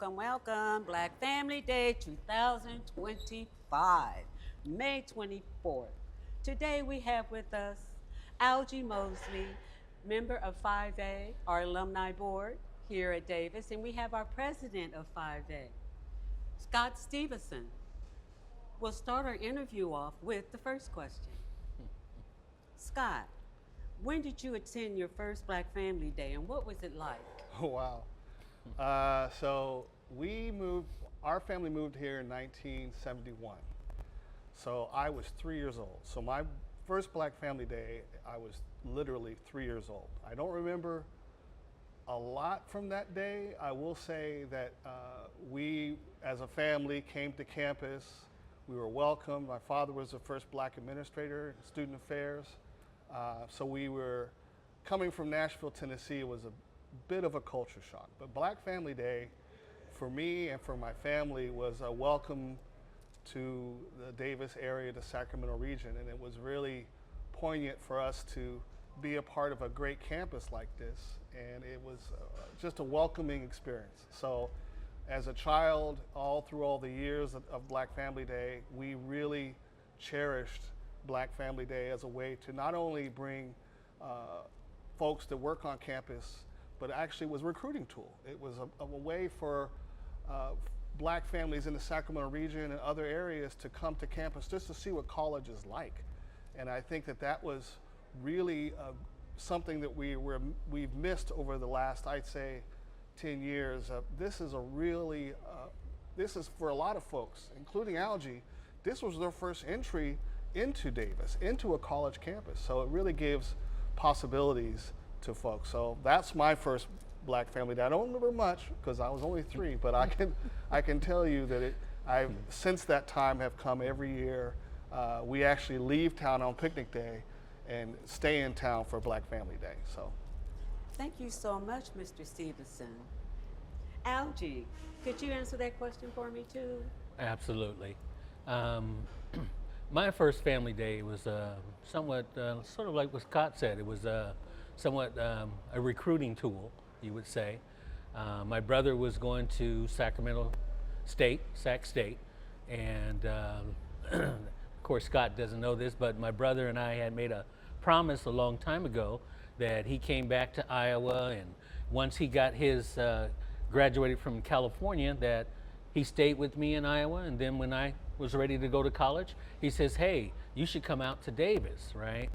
welcome, welcome. Black Family Day 2025, May 24th. Today we have with us Algie Mosley, member of 5A, our alumni board here at Davis, and we have our president of 5A, Scott Stevenson. We'll start our interview off with the first question. Scott, when did you attend your first Black Family Day and what was it like? Oh, wow. So our family moved here in 1971. So I was 3 years old. So my first Black Family Day, I was literally 3 years old. I don't remember a lot from that day. I will say that we, as a family, came to campus. We were welcomed. My father was the first Black administrator in student affairs. So we were coming from Nashville, Tennessee. It was a bit of a culture shock. But Black Family Day, for me and for my family, was a welcome to the Davis area, the Sacramento region, and it was really poignant for us to be a part of a great campus like this, and it was just a welcoming experience. So as a child, all through all the years of Black Family Day, we really cherished Black Family Day as a way to not only bring folks that work on campus, but actually was a recruiting tool. It was a way for Black families in the Sacramento region and other areas to come to campus just to see what college is like. And I think that was really something that we've missed over the last, I'd say, 10 years. This is this is for a lot of folks, including Algie, this was their first entry into Davis, into a college campus. So it really gives possibilities to folks. So that's my first Black Family Day. I don't remember much because I was only 3, but I can tell you that I've since that time have come every year. We actually leave town on picnic day and stay in town for Black Family Day. So Thank you so much, Mr. Stevenson. Algie, could you answer that question for me too? Absolutely. My first family day was somewhat, sort of like what Scott said, it was somewhat a recruiting tool, you would say. My brother was going to Sacramento State, Sac State, and of course Scott doesn't know this, but my brother and I had made a promise a long time ago that he came back to Iowa, and once he got his, graduated from California, that he stayed with me in Iowa, and then when I was ready to go to college, he says, hey, you should come out to Davis, right?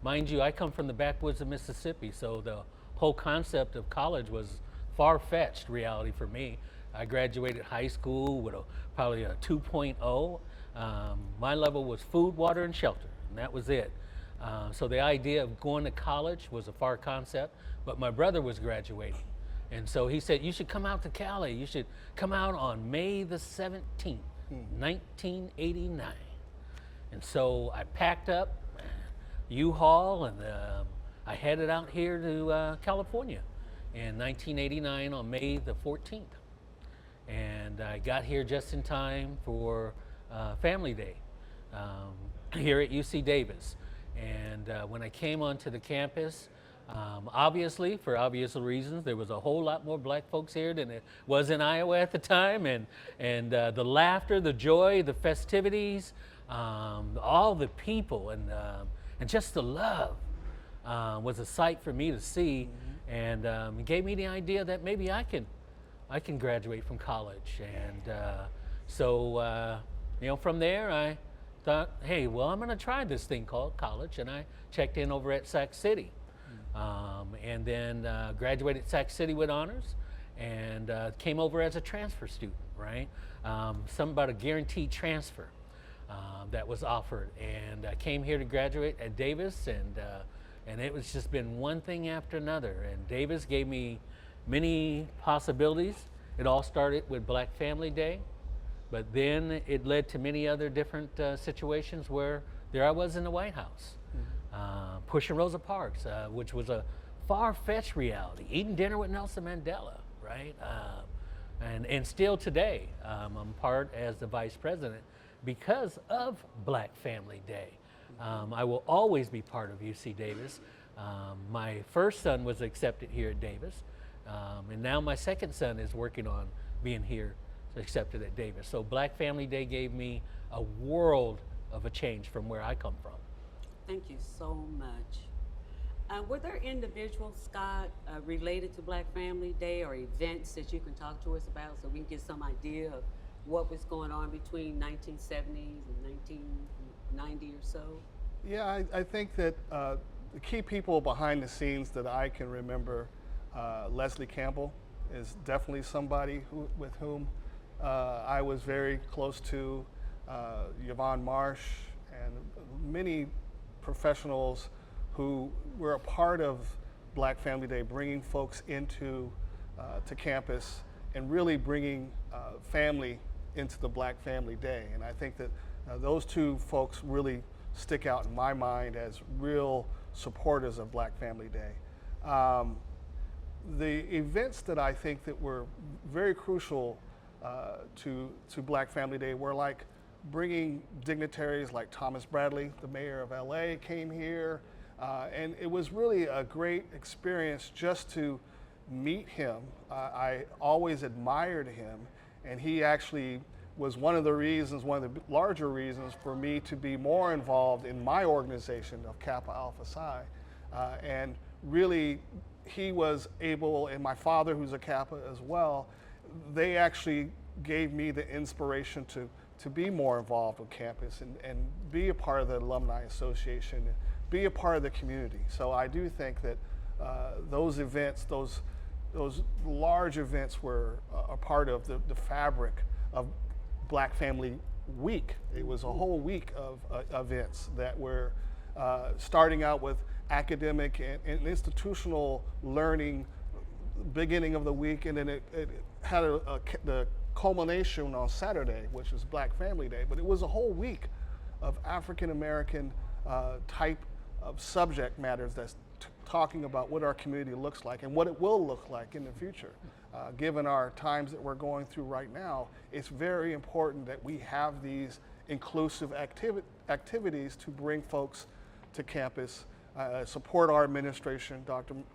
Mind you, I come from the backwoods of Mississippi, so the whole concept of college was far-fetched reality for me. I graduated high school with probably a 2.0. My level was food, water, and shelter, and that was it. So the idea of going to college was a far concept, but my brother was graduating. And so he said, you should come out to Cali. You should come out on May the 17th, 1989. And so I packed up U-Haul and I headed out here to California in 1989 on May the 14th. And I got here just in time for Family Day here at UC Davis. And when I came onto the campus, obviously, for obvious reasons, there was a whole lot more Black folks here than it was in Iowa at the time, and the laughter, the joy, the festivities, all the people, and just the love was a sight for me to see, and it gave me the idea that maybe I can graduate from college, and so from there I thought, hey, well, I'm going to try this thing called college, and I checked in over at Sac City. And then graduated Sac City with honors, and came over as a transfer student, right? Something about a guaranteed transfer that was offered, and I came here to graduate at Davis, and it was just been one thing after another, and Davis gave me many possibilities. It all started with Black Family Day, but then it led to many other different situations where there I was in the White House. Pushing Rosa Parks, which was a far-fetched reality, eating dinner with Nelson Mandela, right? And still today, I'm part as the vice president because of Black Family Day. I will always be part of UC Davis. My first son was accepted here at Davis. And now my second son is working on being here accepted at Davis. So Black Family Day gave me a world of a change from where I come from. Thank you so much. Were there individuals, Scott, related to Black Family Day or events that you can talk to us about so we can get some idea of what was going on between 1970s and 1990 or so? Yeah, I think that the key people behind the scenes that I can remember, Leslie Campbell is definitely somebody with whom I was very close to, Yvonne Marsh, and many professionals who were a part of Black Family Day, bringing folks into to campus and really bringing family into the Black Family Day. And I think that those two folks really stick out in my mind as real supporters of Black Family Day. The events that I think that were very crucial to Black Family Day were like bringing dignitaries like Thomas Bradley, the mayor of LA, came here. And it was really a great experience just to meet him. I always admired him, and he actually was one of the reasons, one of the larger reasons for me to be more involved in my organization of Kappa Alpha Psi. And really, he was able, and my father, who's a Kappa as well, they actually gave me the inspiration to be more involved with campus and be a part of the Alumni Association, be a part of the community. So I do think that those events, those large events were a part of the fabric of Black Family Week. It was a whole week of events that were starting out with academic and institutional learning beginning of the week, and then it had the culmination on Saturday, which was Black Family Day. But it was a whole week of African American type of subject matters that's talking about what our community looks like and what it will look like in the future. Given our times that we're going through right now, it's very important that we have these inclusive activities to bring folks to campus, support our administration,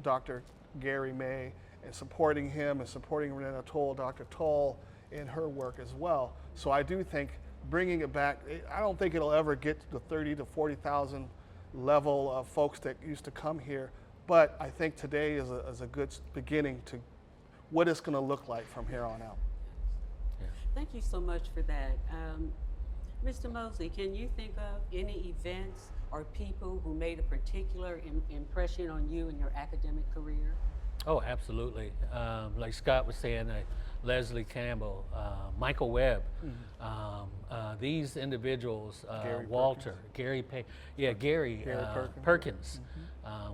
Dr. Gary May, and supporting him and supporting Renetta Toll, Dr. Toll, in her work as well. So I do think bringing it back, I don't think it'll ever get to the 30 to 40,000 level of folks that used to come here, but I think today is a good beginning to what it's going to look like from here on out. Yeah. Thank you so much for that. Mr. Mosley, can you think of any events or people who made a particular impression on you in your academic career? Oh, absolutely. Like Scott was saying, Leslie Campbell, Michael Webb, these individuals, Gary Walter, Gary Perkins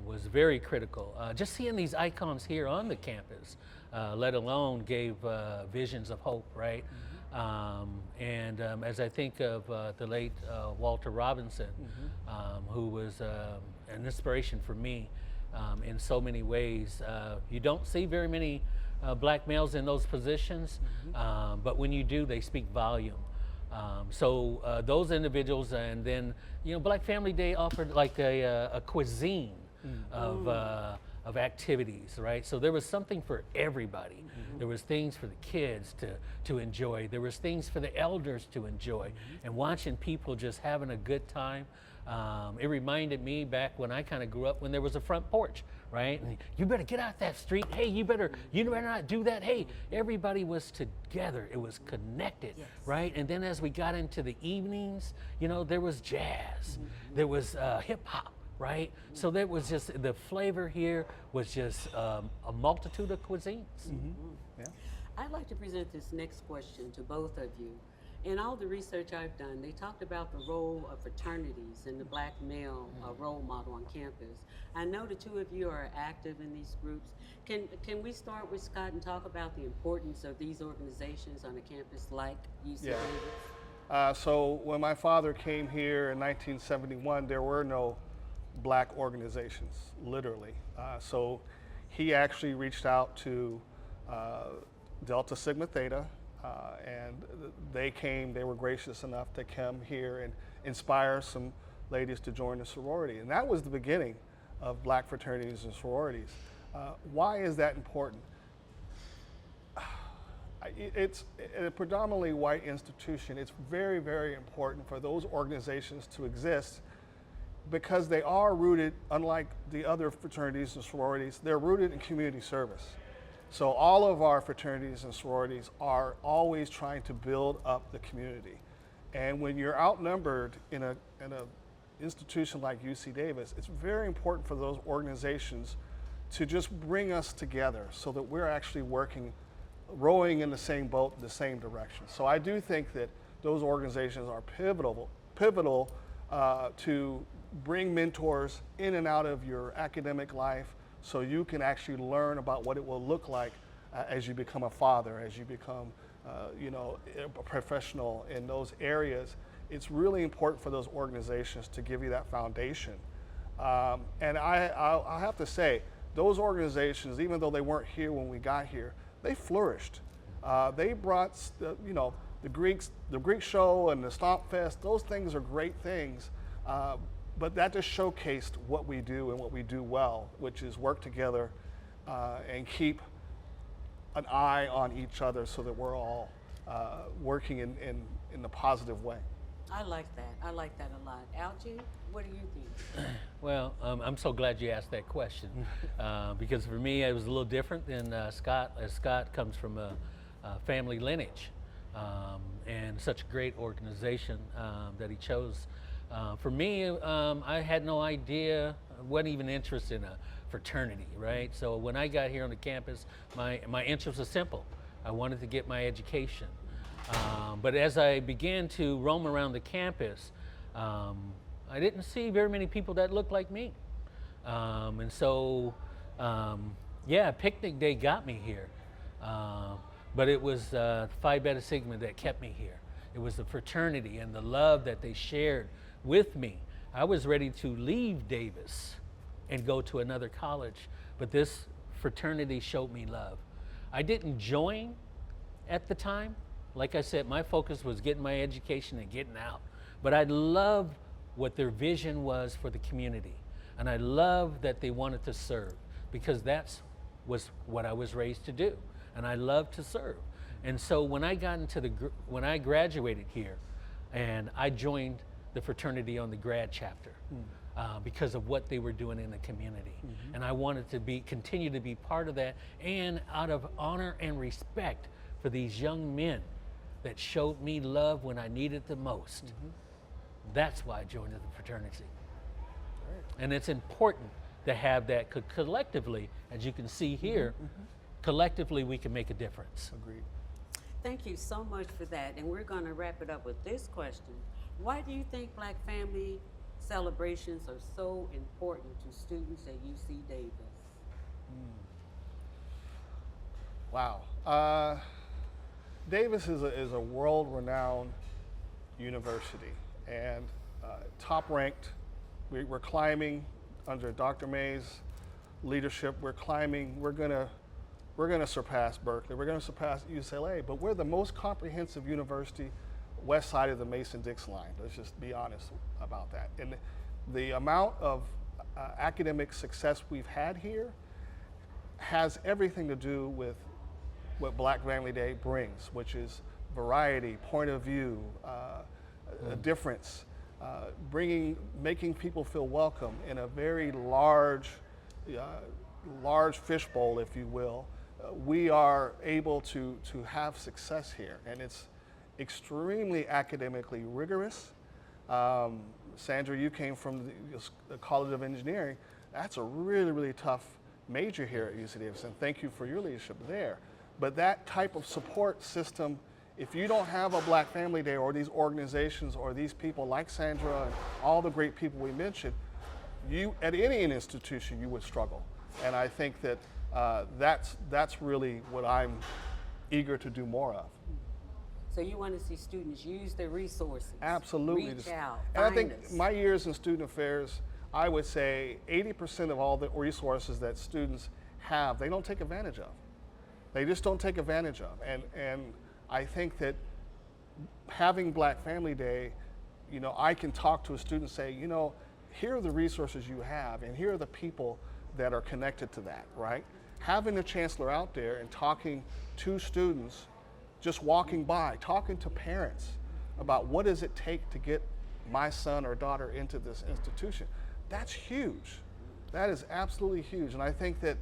was very critical. Just seeing these icons here on the campus, let alone gave visions of hope, right? As I think of the late Walter Robinson, who was an inspiration for me in so many ways. You don't see very many black males in those positions, but when you do, they speak volume. So those individuals, and then Black Family Day offered like a cuisine of activities, right? So there was something for everybody. There was things for the kids to enjoy. There was things for the elders to enjoy. And watching people just having a good time, it reminded me back when I kind of grew up when there was a front porch, right? And you better get out that street. Hey, you better not do that. Hey, everybody was together. It was connected, right? And then as we got into the evenings, there was jazz. There was hip hop. Right? So there was just, the flavor here was just a multitude of cuisines. Yeah. I'd like to present this next question to both of you. In all the research I've done, they talked about the role of fraternities and the black male role model on campus. I know the two of you are active in these groups. Can we start with Scott and talk about the importance of these organizations on a campus like UC Davis? So when my father came here in 1971, there were no black organizations, literally. So he actually reached out to Delta Sigma Theta, and they were gracious enough to come here and inspire some ladies to join the sorority. And that was the beginning of black fraternities and sororities. Why is that important? It's a predominantly white institution. It's very, very important for those organizations to exist because they are rooted, unlike the other fraternities and sororities, they're rooted in community service. So all of our fraternities and sororities are always trying to build up the community. And when you're outnumbered in a institution like UC Davis, it's very important for those organizations to just bring us together so that we're actually rowing in the same boat, the same direction. So I do think that those organizations are pivotal to bring mentors in and out of your academic life so you can actually learn about what it will look like as you become a father, as you become a professional in those areas. It's really important for those organizations to give you that foundation. And I have to say, those organizations, even though they weren't here when we got here, they flourished. They brought, the Greek show and the Stomp Fest. Those things are great things, but that just showcased what we do and what we do well, which is work together and keep an eye on each other so that we're all working in the positive way. I like that. I like that a lot. Algie, what do you think? Well, I'm so glad you asked that question because for me it was a little different than Scott, as Scott comes from a family lineage and such a great organization that he chose. For me, I had no idea, wasn't even interested in a fraternity, right? So when I got here on the campus, my interest was simple. I wanted to get my education. But as I began to roam around the campus, I didn't see very many people that looked like me. And so, picnic day got me here. But it was Phi Beta Sigma that kept me here. It was the fraternity and the love that they shared with me. I was ready to leave Davis and go to another college, but this fraternity showed me love. I didn't join at the time. Like I said, my focus was getting my education and getting out. But I loved what their vision was for the community. And I loved that they wanted to serve because was what I was raised to do. And I love to serve. And so when I when I graduated here and I joined the fraternity on the grad chapter because of what they were doing in the community. Mm-hmm. And I wanted to continue to be part of that, and out of honor and respect for these young men that showed me love when I needed the most. Mm-hmm. That's why I joined the fraternity. Right. And it's important to have that, because collectively, as you can see here, mm-hmm. collectively we can make a difference. Agreed. Thank you so much for that. And we're going to wrap it up with this question. Why do you think Black family celebrations are so important to students at UC Davis? Wow. Davis is a world-renowned university and top ranked. We're climbing under Dr. May's leadership. We're climbing. We're gonna surpass Berkeley. We're gonna surpass UCLA. But we're the most comprehensive university west side of the Mason-Dixon line. Let's just be honest about that. And the amount of academic success we've had here has everything to do with what Black Family Day brings, which is variety, point of view, a difference, making people feel welcome in a very large fishbowl, if you will. We are able to have success here, and it's extremely academically rigorous. Sandra, you came from the College of Engineering. That's a really, really tough major here at UC Davis, and thank you for your leadership there. But that type of support system, if you don't have a Black Family Day or these organizations or these people like Sandra and all the great people we mentioned, you at any institution you would struggle. And I think that that's really what I'm eager to do more of. So you want to see students use their resources. Absolutely. Reach out, and I find think us. My years in student affairs, I would say 80% of all the resources that students have, they don't take advantage of. They just don't take advantage of. And I think that having Black Family Day, I can talk to a student and say, here are the resources you have, and here are the people that are connected to that, right? Having the chancellor out there and talking to students just walking by, talking to parents about what does it take to get my son or daughter into this institution. That's huge. That is absolutely huge. And I think that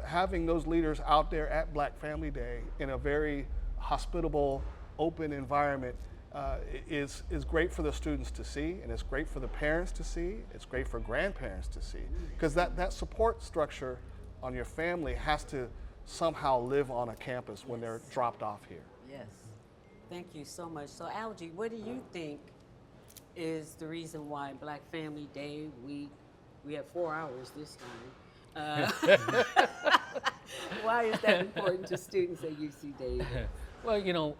having those leaders out there at Black Family Day in a very hospitable, open environment is great for the students to see, and it's great for the parents to see, it's great for grandparents to see, because that support structure on your family has to somehow live on a campus when they're dropped off here. Yes. Thank you so much. So, Algie, what do you think is the reason why Black Family Day week, we have 4 hours this time, why is that important to students at UC Davis? Well, you know,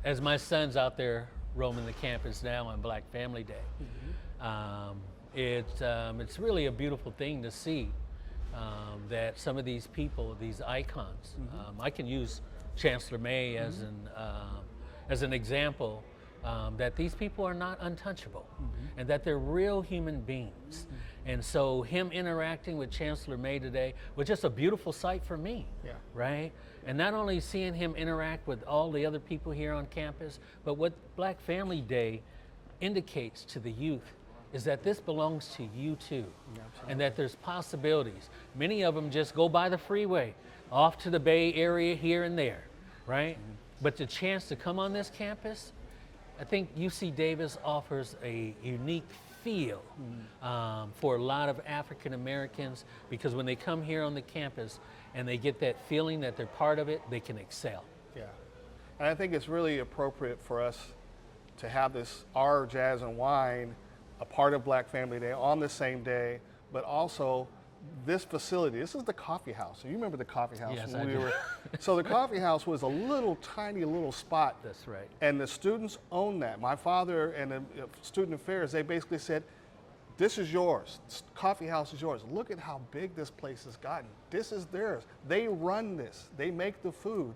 as my son's out there roaming the campus now on Black Family Day, it's really a beautiful thing to see that some of these people, these icons, I can use Chancellor May as an example, that these people are not untouchable, and that they're real human beings. And so him interacting with Chancellor May today was just a beautiful sight for me, right? And not only seeing him interact with all the other people here on campus, but what Black Family Day indicates to the youth is that this belongs to you too, and that there's possibilities. Many of them just go by the freeway, off to the Bay Area here and there, right? But the chance to come on this campus, I think UC Davis offers a unique feel for a lot of African Americans, because when they come here on the campus and they get that feeling that they're part of it, they can excel. Yeah, and I think it's really appropriate for us to have this, our Jazz and Wine, a part of Black Family Day on the same day, but also this facility. This is the coffee house. You remember the coffee house? Yes, when I we do. were. So the coffee house was a little tiny little spot. That's right. And the students own that. My father and the student affairs, they basically said, this is yours. This coffee house is yours. Look at how big this place has gotten. This is theirs. They run this. They make the food.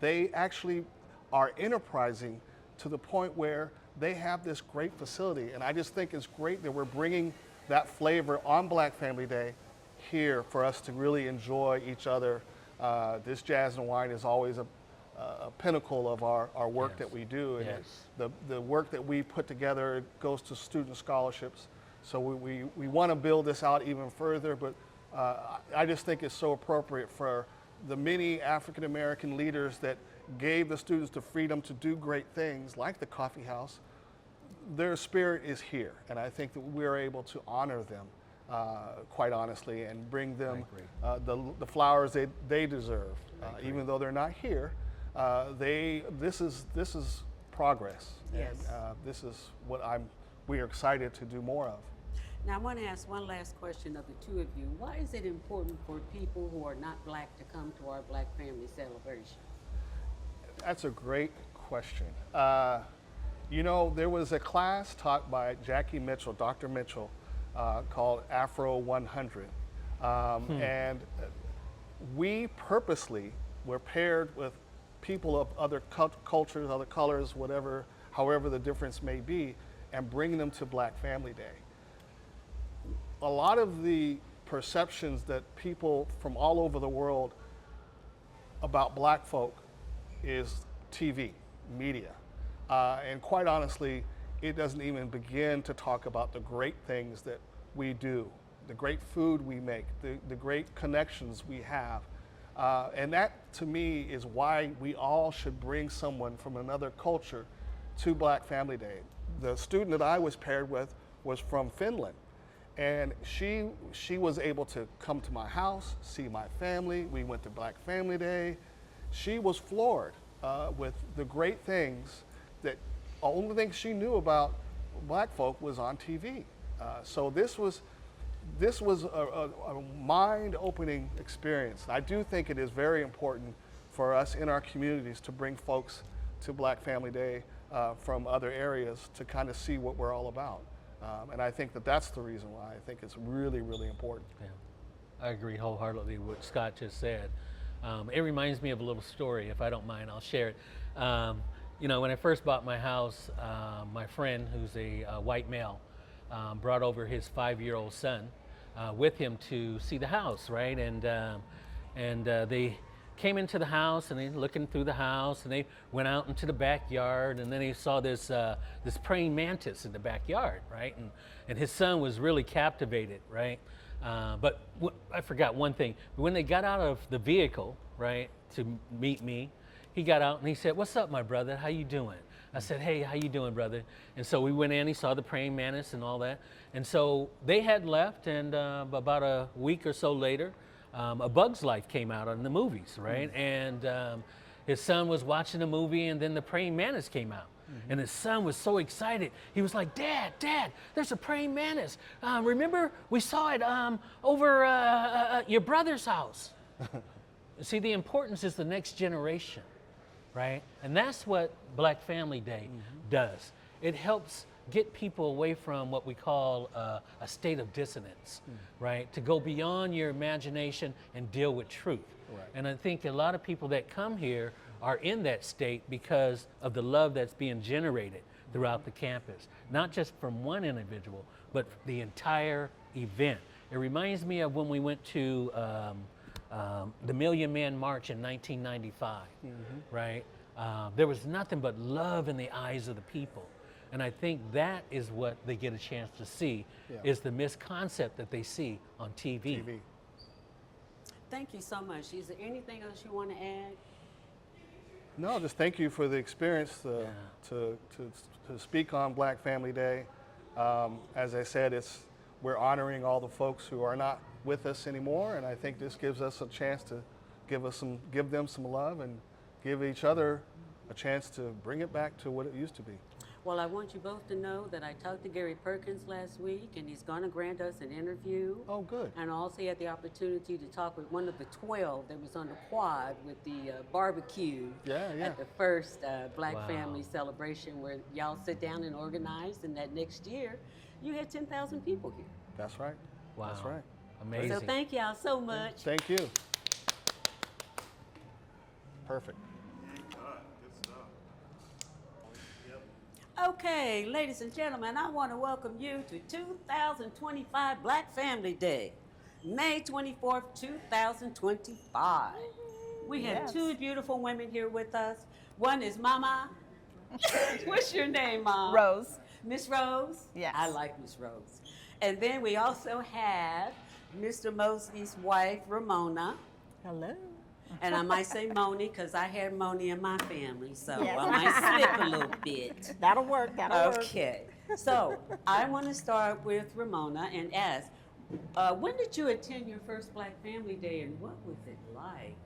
They actually are enterprising to the point where they have this great facility. And I just think it's great that we're bringing that flavor on Black Family Day here for us to really enjoy each other. This Jazz and Wine is always a pinnacle of our work that we do. And the work that we put together goes to student scholarships. So we want to build this out even further, but I just think it's so appropriate for the many African American leaders that gave the students the freedom to do great things like the coffee house. Their spirit is here, and I think that we're able to honor them, quite honestly, and bring them the flowers they deserve. Even though they're not here, this is progress, Yes. and this is what we are excited to do more of. Now, I want to ask one last question of the two of you. Why is it important for people who are not Black to come to our Black Family celebration? That's a great question. You know, there was a class taught by Jackie Mitchell, Dr. Mitchell, called Afro 100. And we purposely were paired with people of other cultures, other colors, whatever, however the difference may be, and bring them to Black Family Day. A lot of the perceptions that people from all over the world about Black folk is TV, media. And quite honestly, it doesn't even begin to talk about the great things that we do, the great food we make, the great connections we have. And that, to me, is why we all should bring someone from another culture to Black Family Day. The student that I was paired with was from Finland. And she was able to come to my house, see my family. We went to Black Family Day. She was floored with the great things that the only thing she knew about Black folk was on TV. So this was a mind-opening experience. I do think it is very important for us in our communities to bring folks to Black Family Day from other areas to kind of see what we're all about. And I think that that's the reason why I think it's really, really important. Yeah, I agree wholeheartedly with what Scott just said. It reminds me of a little story. If I don't mind, I'll share it. You know, when I first bought my house, my friend, who's a white male, brought over his 5-year-old son with him to see the house, right? And they came into the house and they looking through the house, and they went out into the backyard, and then they saw this this praying mantis in the backyard, right? And his son was really captivated, right? But I forgot one thing. When they got out of the vehicle, right, to meet me, he got out and he said, "What's up, my brother? How you doing?" I said, "Hey, how you doing, brother?" And so we went in, he saw the praying mantis and all that. And so they had left, and about a week or so later, A Bug's Life came out on the movies, right? And his son was watching the movie, and then the praying mantis came out. And his son was so excited. He was like, Dad, there's a praying mantis. Remember, we saw it over your brother's house. See, the importance is the next generation, right? And that's what Black Family Day does. It helps get people away from what we call a state of dissonance, right? To go beyond your imagination and deal with truth. Right. And I think a lot of people that come here are in that state because of the love that's being generated throughout the campus, not just from one individual, but the entire event. It reminds me of when we went to the Million Man March in 1995, right? There was nothing but love in the eyes of the people. And I think that is what they get a chance to see, is the misconcept that they see on TV. Thank you so much. Is there anything else you want to add? No, just thank you for the experience to speak on Black Family Day. As I said, we're honoring all the folks who are not with us anymore, and I think this gives us a chance to give them some love and give each other a chance to bring it back to what it used to be. Well, I want you both to know that I talked to Gary Perkins last week, and he's going to grant us an interview. Oh, good. And I also had the opportunity to talk with one of the 12 that was on the quad with the barbecue at the first Black Family celebration, where y'all sit down and organize, and that next year you had 10,000 people here. That's right. Wow. That's right. Amazing. So thank y'all so much. Thank you. Perfect. Okay, ladies and gentlemen, I want to welcome you to 2025 Black Family Day, May 24th, 2025. We have two beautiful women here with us. One is Mama. What's your name, Mom? Rose. Miss Rose? Yes. I like Miss Rose. And then we also have Mr. Mosley's wife, Ramona. Hello. And I might say Moni because I had Moni in my family, so Yes. I might slip a little bit. That'll work. That'll work. Okay. So I want to start with Ramona and ask, when did you attend your first Black Family Day, and what was it like?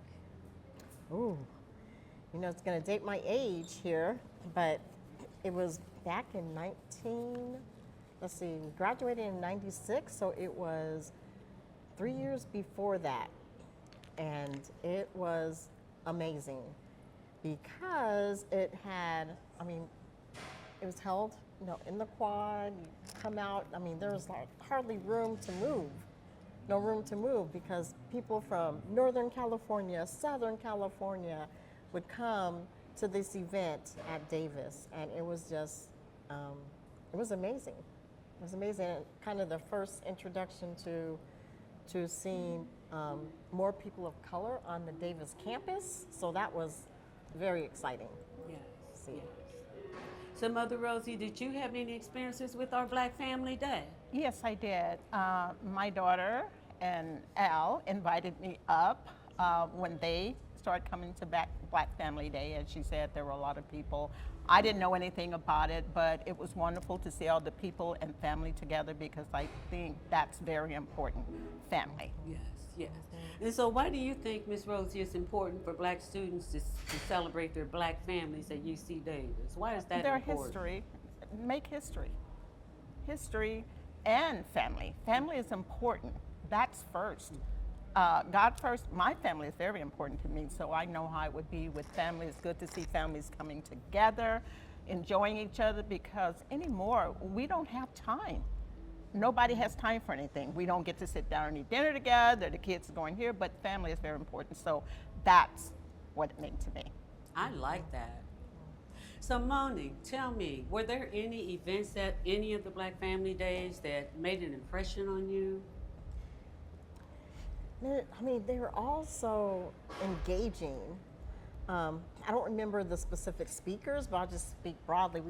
Ooh. You know, it's going to date my age here, but it was back in we graduated in 96, so it was 3 years before that. And it was amazing because it was held, in the quad, you come out, there was like hardly room to move. No room to move because people from Northern California, Southern California would come to this event at Davis. And it was just, it was amazing. It was amazing. Kind of the first introduction to seeing more people of color on the Davis campus. So that was very exciting. Yes. Yes. So Mother Rosie, did you have any experiences with our Black Family Day? Yes, I did. My daughter and Al invited me up when they started coming to Black Family Day. As she said, there were a lot of people. I didn't know anything about it, but it was wonderful to see all the people and family together because I think that's very important, family. Yes, yes. And so why do you think, Miss Rosie, it's important for Black students to celebrate their Black families at UC Davis? Why is that Their important? history, make history. History and family. Family is important. That's first. God first. My family is very important to me, so I know how it would be with family. It's good to see families coming together, enjoying each other, because anymore, we don't have time. Nobody has time for anything. We don't get to sit down and eat dinner together. The kids are going here, but family is very important. So that's what it meant to me. I like that. So Moni, tell me, were there any events at any of the Black Family Days that made an impression on you? I mean, they were all so engaging. I don't remember the specific speakers, but I'll just speak broadly.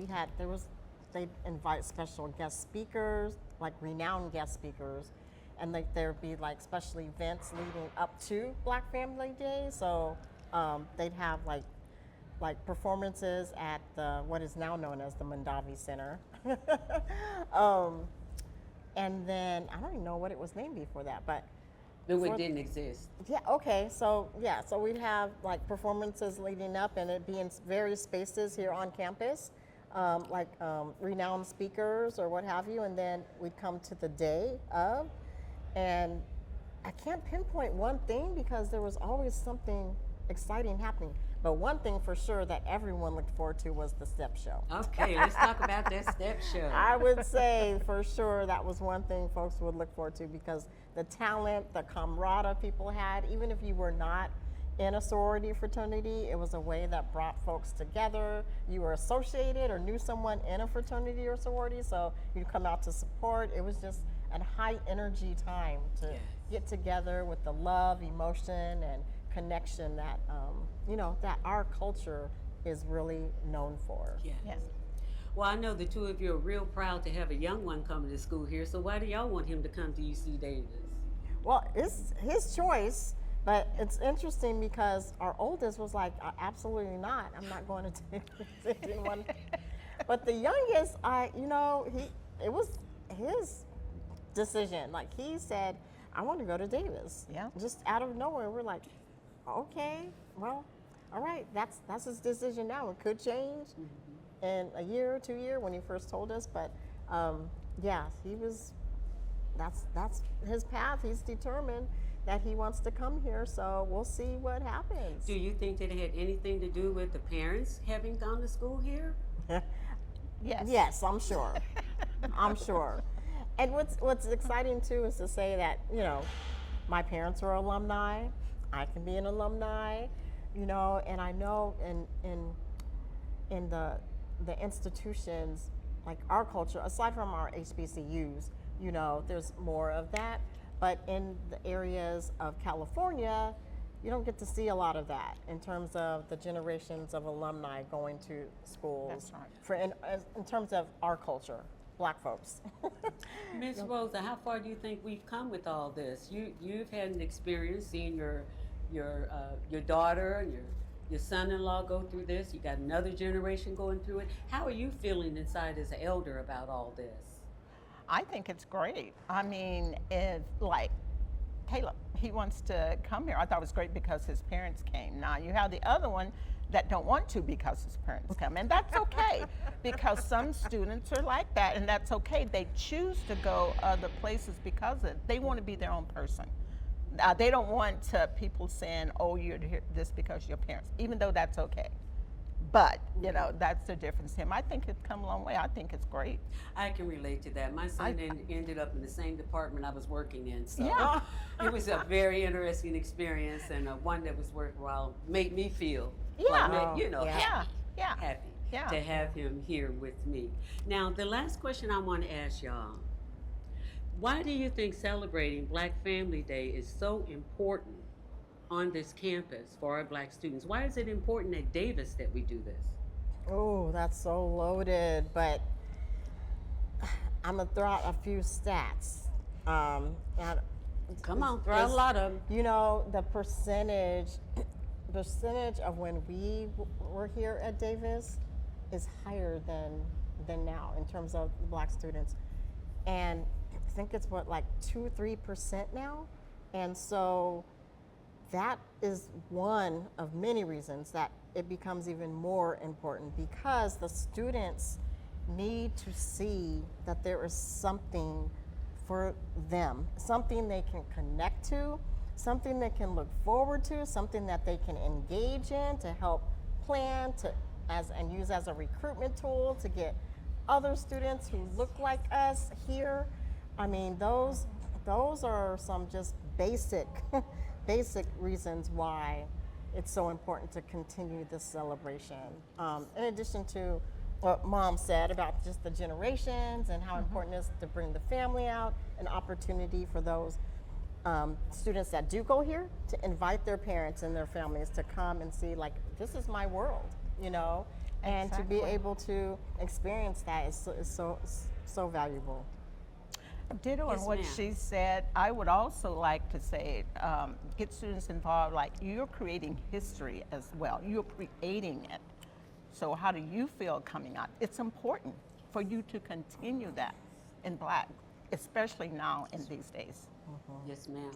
They invite special guest speakers, like renowned guest speakers, and like there'd be like special events leading up to Black Family Day. So they'd have like performances at what is now known as the Mondavi Center. And then I don't even know what it was named before that, but It didn't exist. yeah, okay, so we'd have like performances leading up, and it'd be in various spaces here on campus, like renowned speakers or what have you, and then we'd come to the day of, and I can't pinpoint one thing because there was always something exciting happening. But one thing for sure that everyone looked forward to was the step show. Okay, let's talk about that step show. I would say for sure that was one thing folks would look forward to, because the talent, the camaraderie people had, even if you were not in a sorority fraternity, it was a way that brought folks together. You were associated or knew someone in a fraternity or sorority, so you'd come out to support. It was just a high energy time to Yes. get together with the love, emotion, and connection that that our culture is really known for. Yes. Yes. Well, I know the two of you are real proud to have a young one coming to school here. So why do y'all want him to come to UC Davis? Well, it's his choice, but it's interesting because our oldest was like, absolutely not. I'm not going to take anyone. But the youngest, it was his decision. Like he said, I want to go to Davis. Yeah. Just out of nowhere, we're like, okay, well, all right, that's his decision now. It could change in a year or 2 years when he first told us, but that's his path. He's determined that he wants to come here, so we'll see what happens. Do you think that it had anything to do with the parents having gone to school here? Yes. Yes, I'm sure. I'm sure. And what's exciting too is to say that, my parents are alumni. I can be an alumni, and I know in the institutions, like our culture, aside from our HBCUs, there's more of that. But in the areas of California, you don't get to see a lot of that in terms of the generations of alumni going to schools. That's right. In terms of our culture, Black folks. Miss Rosa, how far do you think we've come with all this? You've had an experience seeing your daughter and your son-in-law go through this. You got another generation going through it. How are you feeling inside as an elder about all this? I think it's great. I mean, if like Caleb, he wants to come here. I thought it was great because his parents came. Now you have the other one that don't want to because his parents come, and that's okay because some students are like that, and that's okay. They choose to go other places because they want to be their own person. They don't want people saying, "Oh, you're this because your parents," even though that's okay. But that's the difference. I think it's come a long way. I think it's great. I can relate to that. My son ended up in the same department I was working in, so Yeah. it was a very interesting experience, and one that was worthwhile. Made me feel Yeah. like, Yeah. Yeah. happy Yeah. to have him here with me. Now, the last question I want to ask y'all: why do you think celebrating Black Family Day is so important on this campus for our Black students? Why is it important at Davis that we do this? Oh, that's so loaded, but I'm gonna throw out a few stats. And Come on, throw out a lot of them. The percentage of when we were here at Davis is higher than now in terms of Black students, and I think it's like 2-3% now, and so that is one of many reasons that it becomes even more important, because the students need to see that there is something for them, something they can connect to, something they can look forward to, something that they can engage in to help plan and use as a recruitment tool to get other students who look like us here. I mean, those are some just basic reasons why it's so important to continue this celebration. In addition to what Mom said about just the generations and how important it is to bring the family out, an opportunity for those students that do go here to invite their parents and their families to come and see, like, this is my world, you know, and to be Exactly. able to experience that is so valuable. Ditto on Yes, what ma'am. she said. I would also like to say, get students involved. Like, you're creating history as well. You're creating it. So how do you feel coming out? It's important for you to continue that in Black, especially now in these days. Yes, ma'am.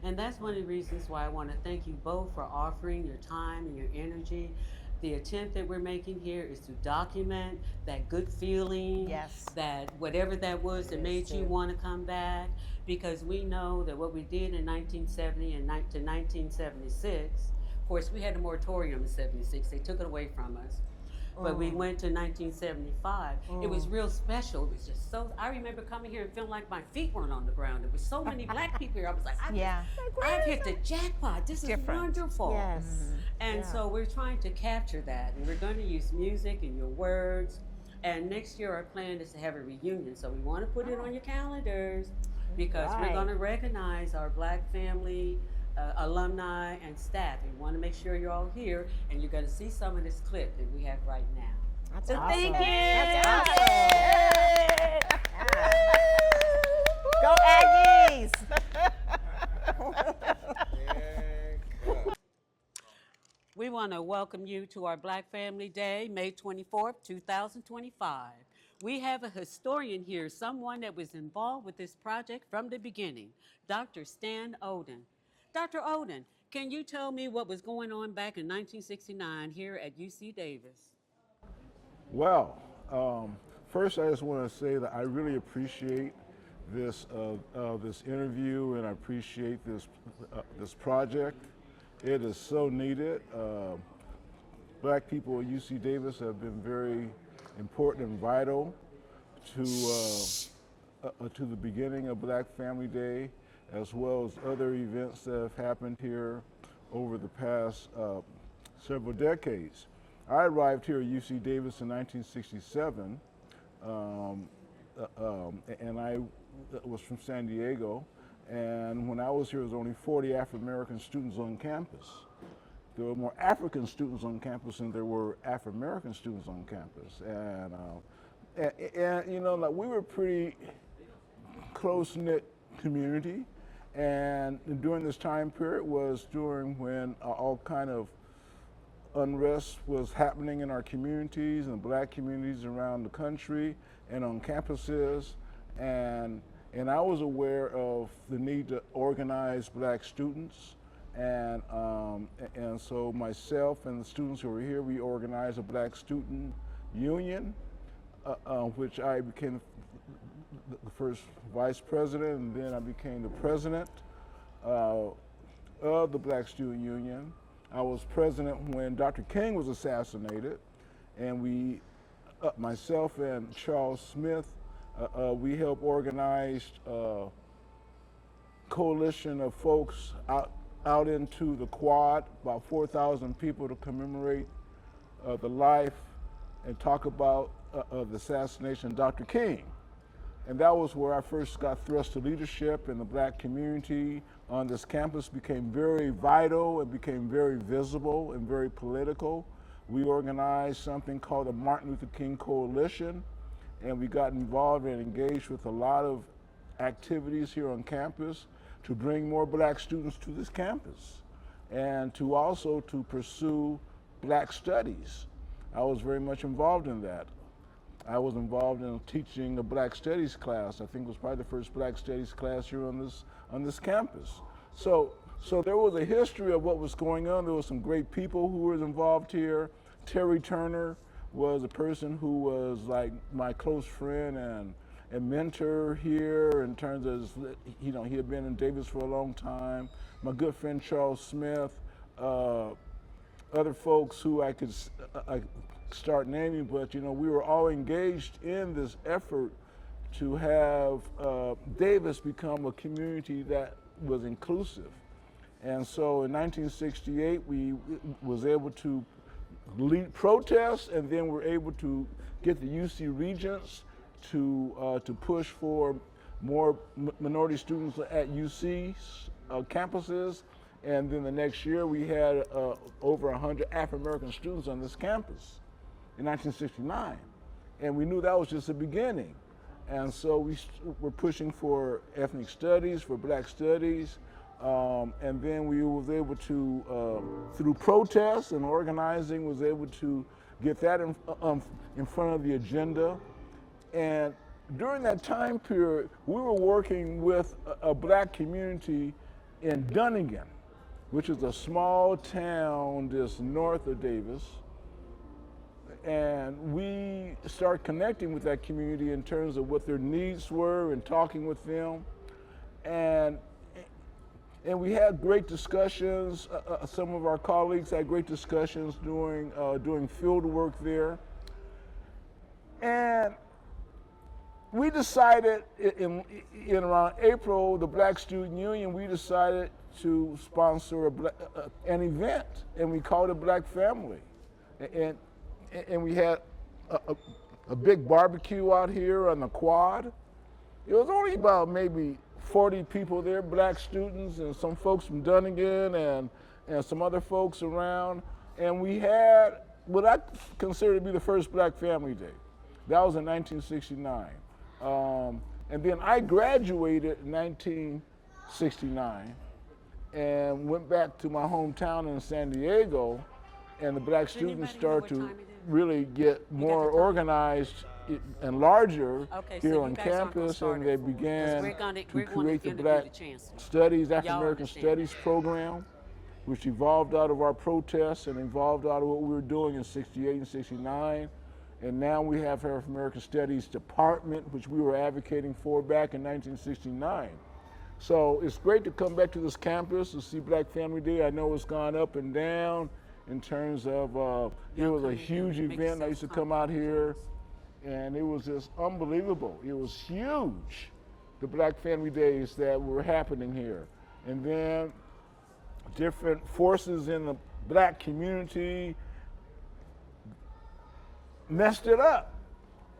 And that's one of the reasons why I want to thank you both for offering your time and your energy. The attempt that we're making here is to document that good feeling, Yes. that whatever that was that made you want to come back, because we know that what we did in 1970 and to 1976, of course, we had a moratorium in 76, they took it away from us. But we went to 1975. It was real special. It was just so. I remember coming here and feeling like my feet weren't on the ground. There was so many Black people here. I was like, Yeah. I've hit the jackpot. This is Different. wonderful. Yes. And Yeah. so we're trying to capture that, and we're going to use music and your words. And next year, our plan is to have a reunion. So we want to put it on your calendars because we're Right. going to recognize our Black family, alumni, and staff. We want to make sure you're all here, and you're going to see some of this clip that we have right now. That's So awesome. thank you. That's awesome. Go Aggies! We want to welcome you to our Black Family Day, May 24th, 2025. We have a historian here, someone that was involved with this project from the beginning, Dr. Stan Oden. Dr. Oden, can you tell me what was going on back in 1969 here at UC Davis? Well, first I just want to say that I really appreciate this interview, and I appreciate this project. It is so needed. Black people at UC Davis have been very important and vital to the beginning of Black Family Day, as well as other events that have happened here over the past several decades. I arrived here at UC Davis in 1967, and I was from San Diego. And when I was here, there was only 40 African-American students on campus. There were more African students on campus than there were African-American students on campus. And you know, like, we were a pretty close-knit community. And during this time period was during when all kind of unrest was happening in our communities and Black communities around the country and on campuses. And I was aware of the need to organize Black students, and so myself and the students who were here, we organized a Black Student Union, which I became the first vice president, and then I became the president of the Black Student Union. I was president when Dr. King was assassinated, and we, myself and Charles Smith, we helped organize a coalition of folks out into the quad, about 4,000 people, to commemorate the life and talk about the assassination of Dr. King. And that was where I first got thrust to leadership, and the Black community on this campus became very vital and became very visible and very political. We organized something called the Martin Luther King Coalition, and we got involved and engaged with a lot of activities here on campus to bring more Black students to this campus, and to also to pursue Black studies. I was very much involved in that. I was involved in teaching a Black Studies class. I think it was probably the first Black Studies class here on this campus. So there was a history of what was going on. There were some great people who were involved here. Terry Turner was a person who was like my close friend and mentor here in terms of, you know, he had been in Davis for a long time. My good friend Charles Smith, other folks who I could start naming, but you know, we were all engaged in this effort to have Davis become a community that was inclusive. And so in 1968, we was able to lead protests, and then we're able to get the UC Regents to push for more minority students at UC campuses. And then the next year we had over 100 African American students on this campus in 1969. And we knew that was just the beginning. And so we were pushing for ethnic studies, for black studies. And then we was able to, through protests and organizing, was able to get that in front of the agenda. And during that time period, we were working with a black community in Dunnigan, which is a small town just north of Davis. And we started connecting with that community in terms of what their needs were and talking with them. And we had great discussions. Some of our colleagues had great discussions doing field work there. And we decided in around April, the Black Student Union, we decided to sponsor an event, and we called it Black Family. And we had a big barbecue out here on the quad. It was only about maybe 40 people there, black students and some folks from Dunnigan and some other folks around. And we had what I consider to be the first Black Family Day. That was in 1969. And then I graduated in 1969 and went back to my hometown in San Diego, and the black students anybody know started what to time it is? really get more the time? organized and larger Okay, so here you on guys aren't gonna campus, start and it they for us, 'cause began we're gonna to create the interview Black the chancellor. Studies, African Y'all American understand Studies program, which evolved out of our protests and evolved out of what we were doing in 68 and 69. And now we have African American Studies Department, which we were advocating for back in 1969. So it's great to come back to this campus to see Black Family Day. I know it's gone up and down in terms of, it was a huge event. I used to come out here, and it was just unbelievable. It was huge, the Black Family Days that were happening here. And then different forces in the black community messed it up.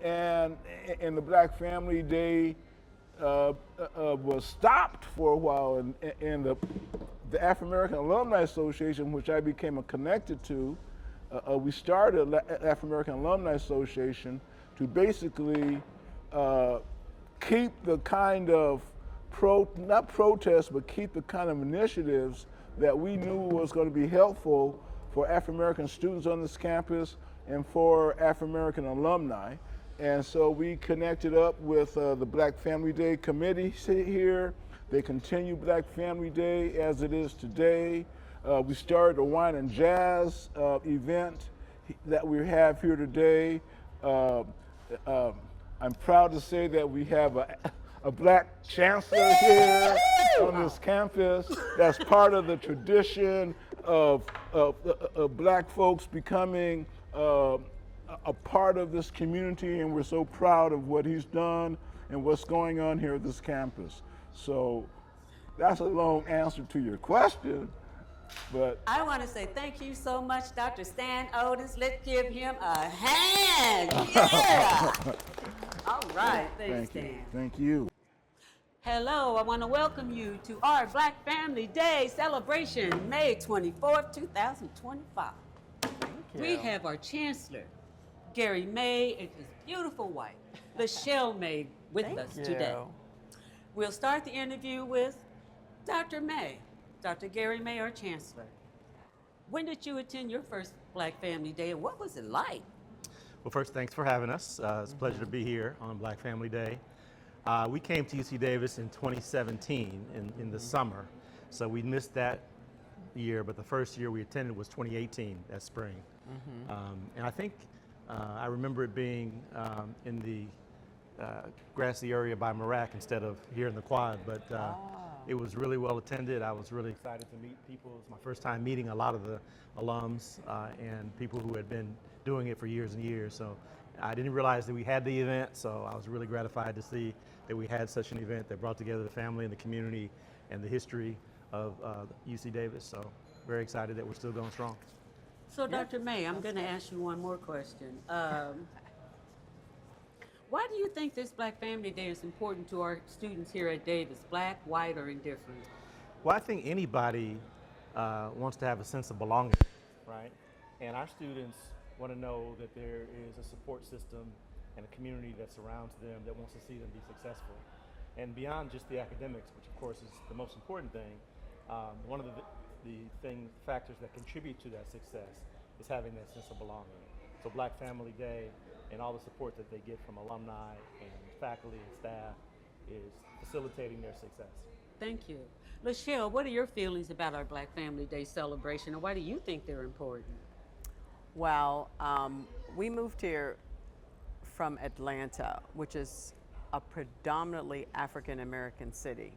And the Black Family Day was stopped for a while, and the African American Alumni Association, which I became connected to, we started the African American Alumni Association to basically keep the kind of not protests, but keep the kind of initiatives that we knew was going to be helpful for African American students on this campus and for African American alumni. And so we connected up with the Black Family Day Committee here. They continue Black Family Day as it is today. We started a wine and jazz event that we have here today. I'm proud to say that we have a black chancellor here on this campus. That's part of the tradition of black folks becoming a part of this community, and we're so proud of what he's done and what's going on here at this campus. So that's a long answer to your question, but I want to say thank you so much, Dr. Stan Otis. Let's give him a hand. Yeah. All right. Thanks, thank you. Stan. Thank you. Hello, I want to welcome you to our Black Family Day celebration, May 24th, 2025. We have our Chancellor, Gary May, and his beautiful wife, Lachelle May, with us today. We'll start the interview with Dr. May, Dr. Gary May, our Chancellor. When did you attend your first Black Family Day, and what was it like? Well, first, thanks for having us. It's a pleasure to be here on Black Family Day. We came to UC Davis in 2017 in the summer, so we missed that year, but the first year we attended was 2018, that spring. And I think I remember it being in the grassy area by Marac instead of here in the quad, but it was really well attended. I was really excited to meet people. It was my first time meeting a lot of the alums and people who had been doing it for years and years. So I didn't realize that we had the event, so I was really gratified to see that we had such an event that brought together the family and the community and the history of UC Davis. So very excited that we're still going strong. So, Dr. May, I'm going to ask you one more question. Why do you think this Black Family Day is important to our students here at Davis, black, white, or indifferent? Well, I think anybody wants to have a sense of belonging, right? And our students want to know that there is a support system and a community that surrounds them that wants to see them be successful. And beyond just the academics, which of course is the most important thing, one of the factors that contribute to that success is having that sense of belonging. So Black Family Day and all the support that they get from alumni and faculty and staff is facilitating their success. Thank you. Lachelle, what are your feelings about our Black Family Day celebration, and why do you think they're important? Well, we moved here from Atlanta, which is a predominantly African American city.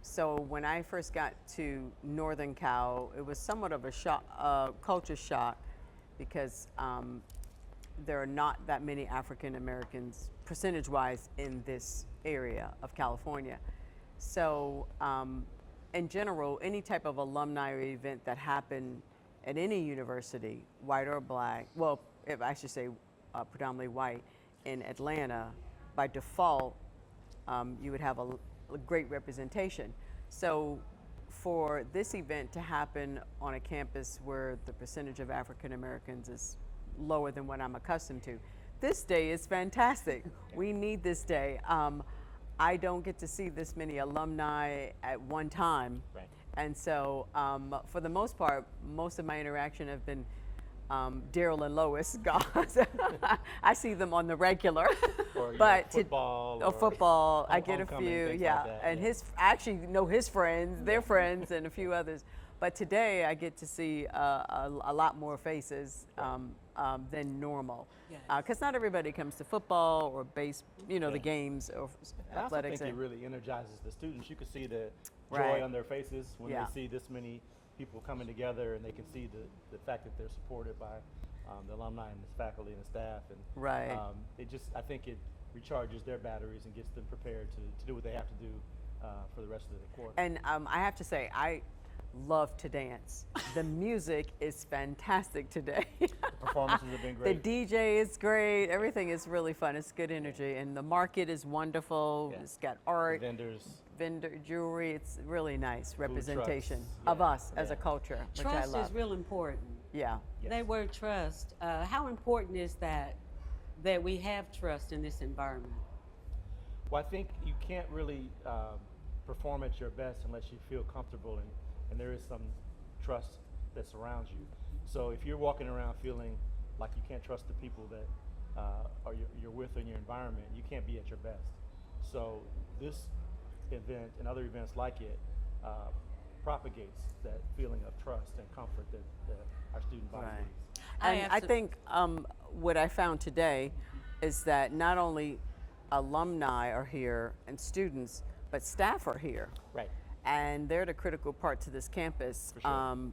So when I first got to Northern Cal, it was somewhat of a shock, culture shock, because there are not that many African Americans percentage-wise in this area of California. So in general, any type of alumni event that happened at any university, white or black, well, if I should say predominantly white, in Atlanta, by default, you would have a great representation. So for this event to happen on a campus where the percentage of African Americans is lower than what I'm accustomed to, this day is fantastic. We need this day. I don't get to see this many alumni at one time. Right. And so for the most part, most of my interaction have been Daryl and Lois, guys. I see them on the regular. Or, but football. or few, I get a homecoming, few, things yeah. like that, And yeah. I actually know his friends, their friends, and a few others. But today I get to see a lot more faces than normal. Yes. Because not everybody comes to football or base, the Yeah. games or And I also athletics. think it really energizes the students. You can see the joy Right. on their faces when Yeah. they see this many people coming together, and they can see the fact that they're supported by the alumni and the faculty and the staff. And Right. I think it recharges their batteries and gets them prepared to do what they have to do for the rest of the quarter. And I have to say, I love to dance. The music is fantastic today. Performances have been The great. DJ is great. Everything is really fun. It's good energy. And the market is wonderful. Yeah. It's got art, Vendors. vendor jewelry. It's really nice representation trucks. of Yeah. us as a Yeah. culture, which I Trust love. is real important. Yeah. Yes. That word trust, how important is that we have trust in this environment? Well, I think you can't really perform at your best unless you feel comfortable and there is some trust that surrounds you. So if you're walking around feeling like you can't trust the people that you're with in your environment, you can't be at your best. So this event and other events like it propagates that feeling of trust and comfort that our student body Right. needs. And I think what I found today is that not only alumni are here and students, but staff are here. Right. And they're the critical part to this campus. For sure.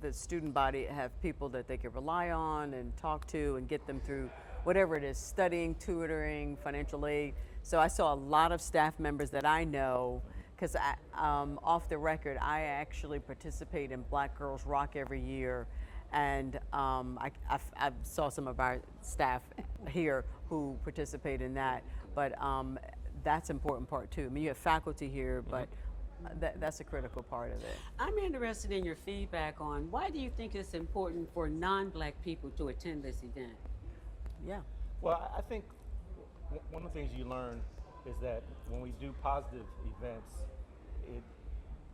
The student body have people that they can rely on and talk to and get them through whatever it is, studying, tutoring, financial aid. So I saw a lot of staff members that I know, because off the record, I actually participate in Black Girls Rock every year. And I saw some of our staff here who participate in that. But that's an important part too. I mean, you have faculty here, but that's a critical part of it. I'm interested in your feedback on why do you think it's important for non-black people to attend this event? Yeah. Well, I think one of the things you learn is that when we do positive events, it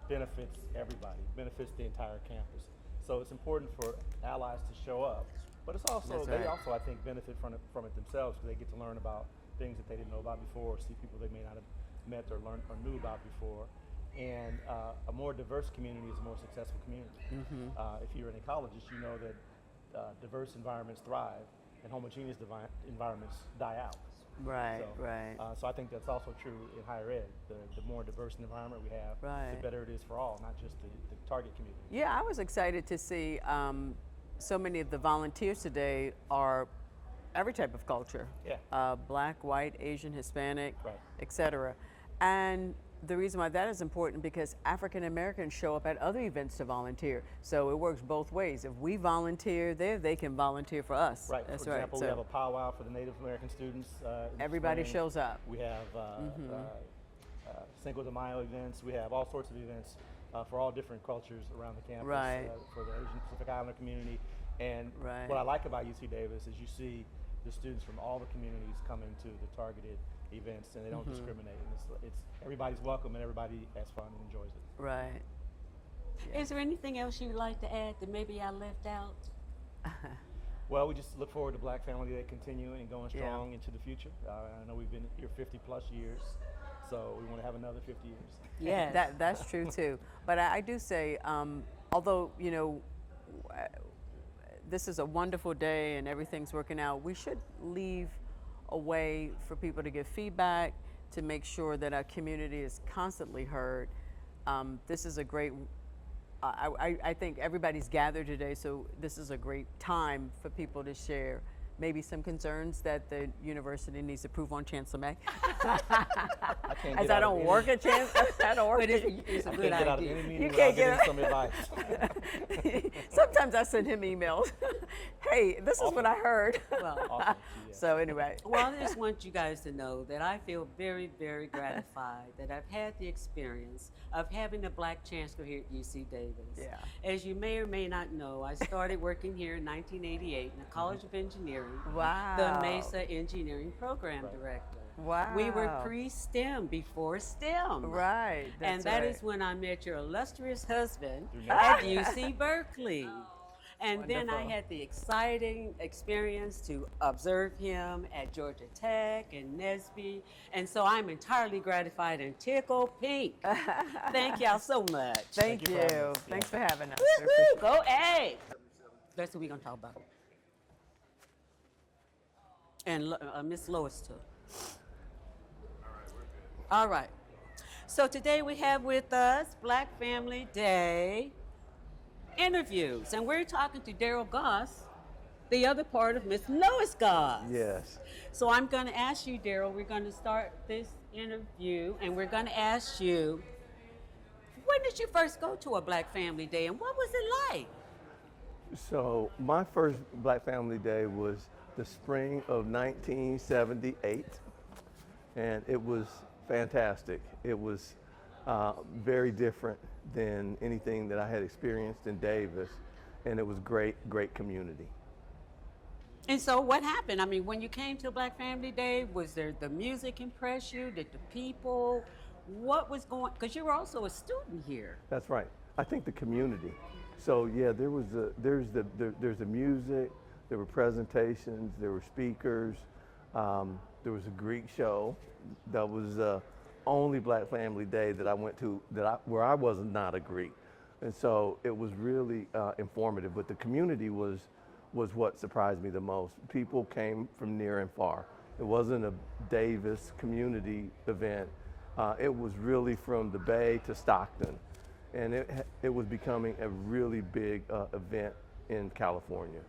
benefits everybody, benefits the entire campus. So it's important for allies to show up, but it's also That's they right. also, I think, benefit from it themselves, because they get to learn about things that they didn't know about before, or see people they may not have met or learned or knew about before. And a more diverse community is a more successful community. If you're an ecologist, you know that diverse environments thrive and homogeneous environments die out. Right, So, right. So I think that's also true in higher ed. The more diverse an environment we have, Right. the better it is for all, not just the target community. Yeah, I was excited to see so many of the volunteers today are every type of culture. Yeah. Black, white, Asian, Hispanic, Right. et cetera. And the reason why that is important because African Americans show up at other events to volunteer. So it works both ways. If we volunteer there, they can volunteer for us. Right. That's For example, right. we have a powwow for the Native American students. In the Everybody spring. shows up. We have Cinco de Mayo events. We have all sorts of events for all different cultures around the campus. Right. For the Asian Pacific Islander community. And Right. what I like about UC Davis is you see the students from all the communities coming to the targeted events, and they don't discriminate. And it's everybody's welcome, and everybody has fun and enjoys it. Right. Is there anything else you'd like to add that maybe I left out? Well, we just look forward to Black Family Day continuing and going Yeah. strong into the future. I know we've been here 50 plus years, so we want to have another 50 years. Yes. That's true too. But I do say, although this is a wonderful day and everything's working out, we should leave a way for people to give feedback to make sure that our community is constantly heard. This is a great. I think everybody's gathered today, so this is a great time for people to share maybe some concerns that the university needs to prove on Chancellor May. I can't As get I out of don't any- work at Chancellor, I don't work But at it's a I good can't get out of idea. any meeting You without can't get getting some advice. Sometimes I send him emails. Hey, this is what I heard. Well, Awesome. So anyway, well, I just want you guys to know that I feel very, very gratified that I've had the experience of having a Black chancellor here at UC Davis. Yeah. As you may or may not know, I started working here in 1988 in the College of Engineering. Wow. The Mesa Engineering Program Director. Wow. We were pre-STEM before STEM. right. And That's that right. is when I met your illustrious husband Through at UC Berkeley. And then I Wonderful. had the exciting experience to observe him at Georgia Tech and NSBE. And so I'm entirely gratified and tickled pink. Thank y'all so much. Thank you you. for having us. Thanks for having us. I Woo, appreciate go A. That's what we're going to talk about. And Miss Lois too. All right. So today we have with us Black Family Day interviews, and we're talking to Daryl Goss, the other part of Miss Lois Goss. Yes. So I'm going to ask you, Daryl, we're going to start this interview, and we're going to ask you, when did you first go to a Black Family Day, and what was it like? So my first Black Family Day was the spring of 1978, and it was fantastic. It was very different than anything that I had experienced in Davis, and it was great community. And so what happened? I mean, when you came to Black Family Day, was there the music impress you? Did the people, what was going, because you were also a student here. That's right. I think the community. So yeah, there's the music, there were presentations, there were speakers, there was a Greek show. That was the only Black Family Day that I went to where I was not a Greek, and so it was really informative. But the community was what surprised me the most. People came from near and far. It wasn't a Davis community event. It was really from the Bay to Stockton, and it was becoming a really big event in California.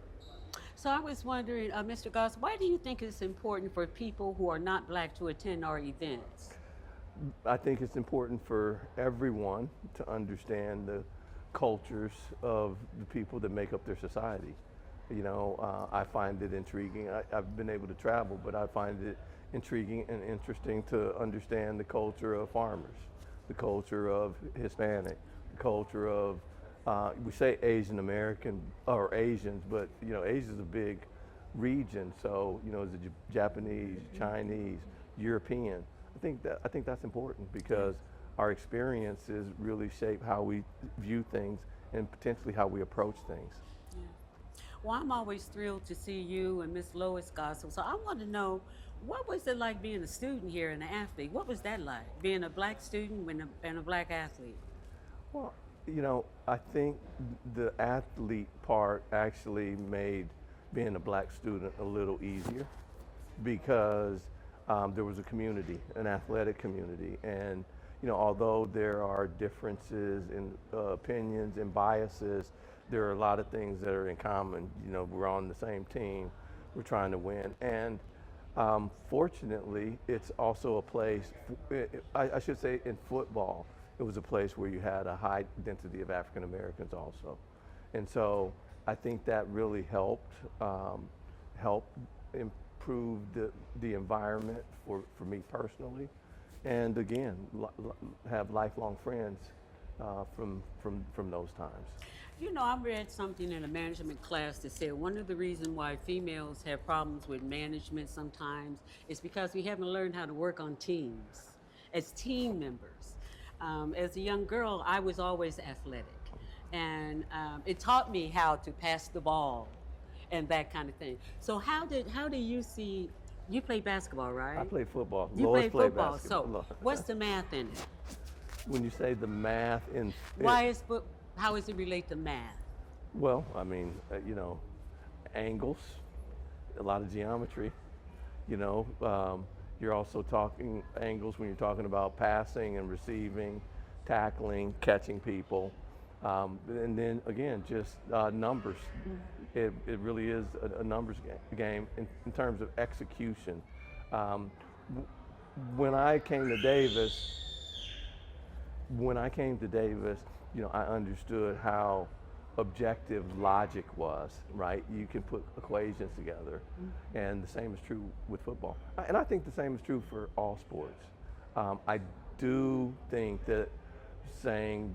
So I was wondering, Mr. Goss, why do you think it's important for people who are not Black to attend our events? I think it's important for everyone to understand the cultures of the people that make up their society. You know, I find it intriguing. I've been able to travel, but I find it intriguing and interesting to understand the culture of farmers, the culture of Hispanic, the culture of, we say Asian American or Asians, but you know, Asia is a big region. So, you know, is it Japanese, Chinese, European? I think that's important because our experiences really shape how we view things and potentially how we approach things. Yeah. Well, I'm always thrilled to see you and Miss Lois Goss. So I want to know, what was it like being a student here and an athlete? What was that like, being a Black student and a Black athlete? Well, you know, I think the athlete part actually made being a Black student a little easier because there was a community, an athletic community. And, you know, although there are differences in opinions and biases, there are a lot of things that are in common. You know, we're on the same team, we're trying to win. And Fortunately, it's also a place, I should say in football, it was a place where you had a high density of African Americans also. And so I think that really helped improve the environment for me personally. And again, have lifelong friends from those times. You know, I read something in a management class that said one of the reasons why females have problems with management sometimes is because we haven't learned how to work on teams as team members. As a young girl, I was always athletic, and it taught me how to pass the ball and that kind of thing. So how do you see? You play basketball, right? I play football. You Lois play played football. basketball. So what's the math in it? When you say the math in How does it relate to math? well, I mean, angles, a lot of geometry. You're also talking angles when you're talking about passing and receiving, tackling, catching people, and then again, just numbers. It really is a numbers game in terms of execution. When I came to Davis, I understood how objective logic was, right? You can put equations together, and the same is true with football. And I think the same is true for all sports. I do think that saying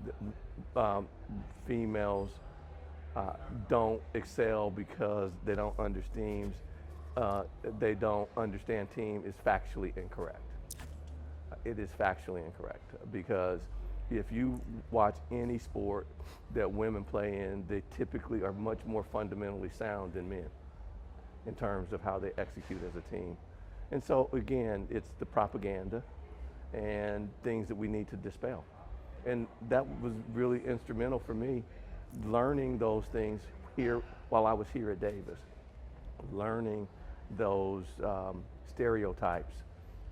females don't excel because they don't understand team is factually incorrect. It is factually incorrect because if you watch any sport that women play in, they typically are much more fundamentally sound than men in terms of how they execute as a team. And so again, it's the propaganda and things that we need to dispel. And that was really instrumental for me, learning those things here while I was here at Davis, learning those stereotypes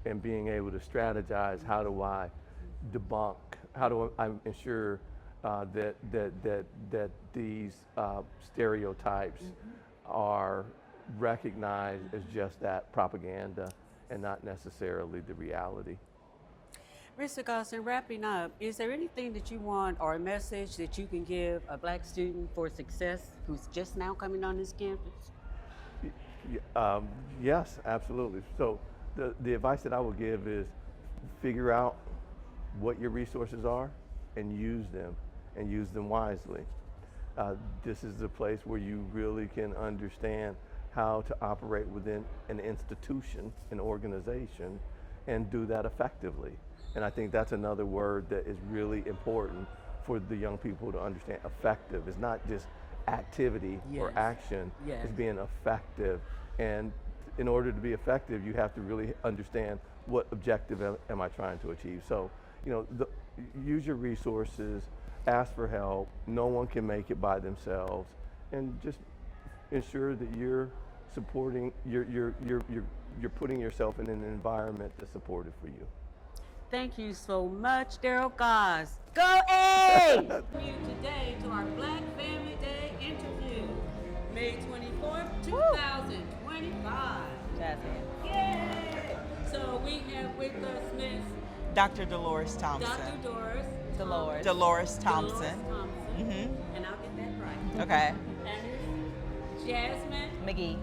and being able to strategize, how do I debunk, how do I ensure that these stereotypes are recognized as just that propaganda and not necessarily the reality. Mr. Gosson, wrapping up, is there anything that you want or a message that you can give a black student for success who's just now coming on this campus? Yes, absolutely. So the advice that I would give is figure out what your resources are and use them wisely. This is a place where you really can understand how to operate within an institution, an organization, and do that effectively. And I think that's another word that is really important for the young people to understand. Effective is not just activity or action, it's being effective. And in order to be effective, you have to really understand what objective am I trying to achieve. So, use your resources, ask for help. No one can make it by themselves, and just ensure that you're supporting, you're putting yourself in an environment that's supportive for you. Thank you so much, Daryl Goss. Go A! Today to our Black Family Day interview, May 24th, 2025. Jasmine. Yay! So we have with us Miss Dr. Dolores Thompson. Dr. Dolores Thompson. Dolores Thompson. And I'll get that right. Okay. And it's Jasmine McGee.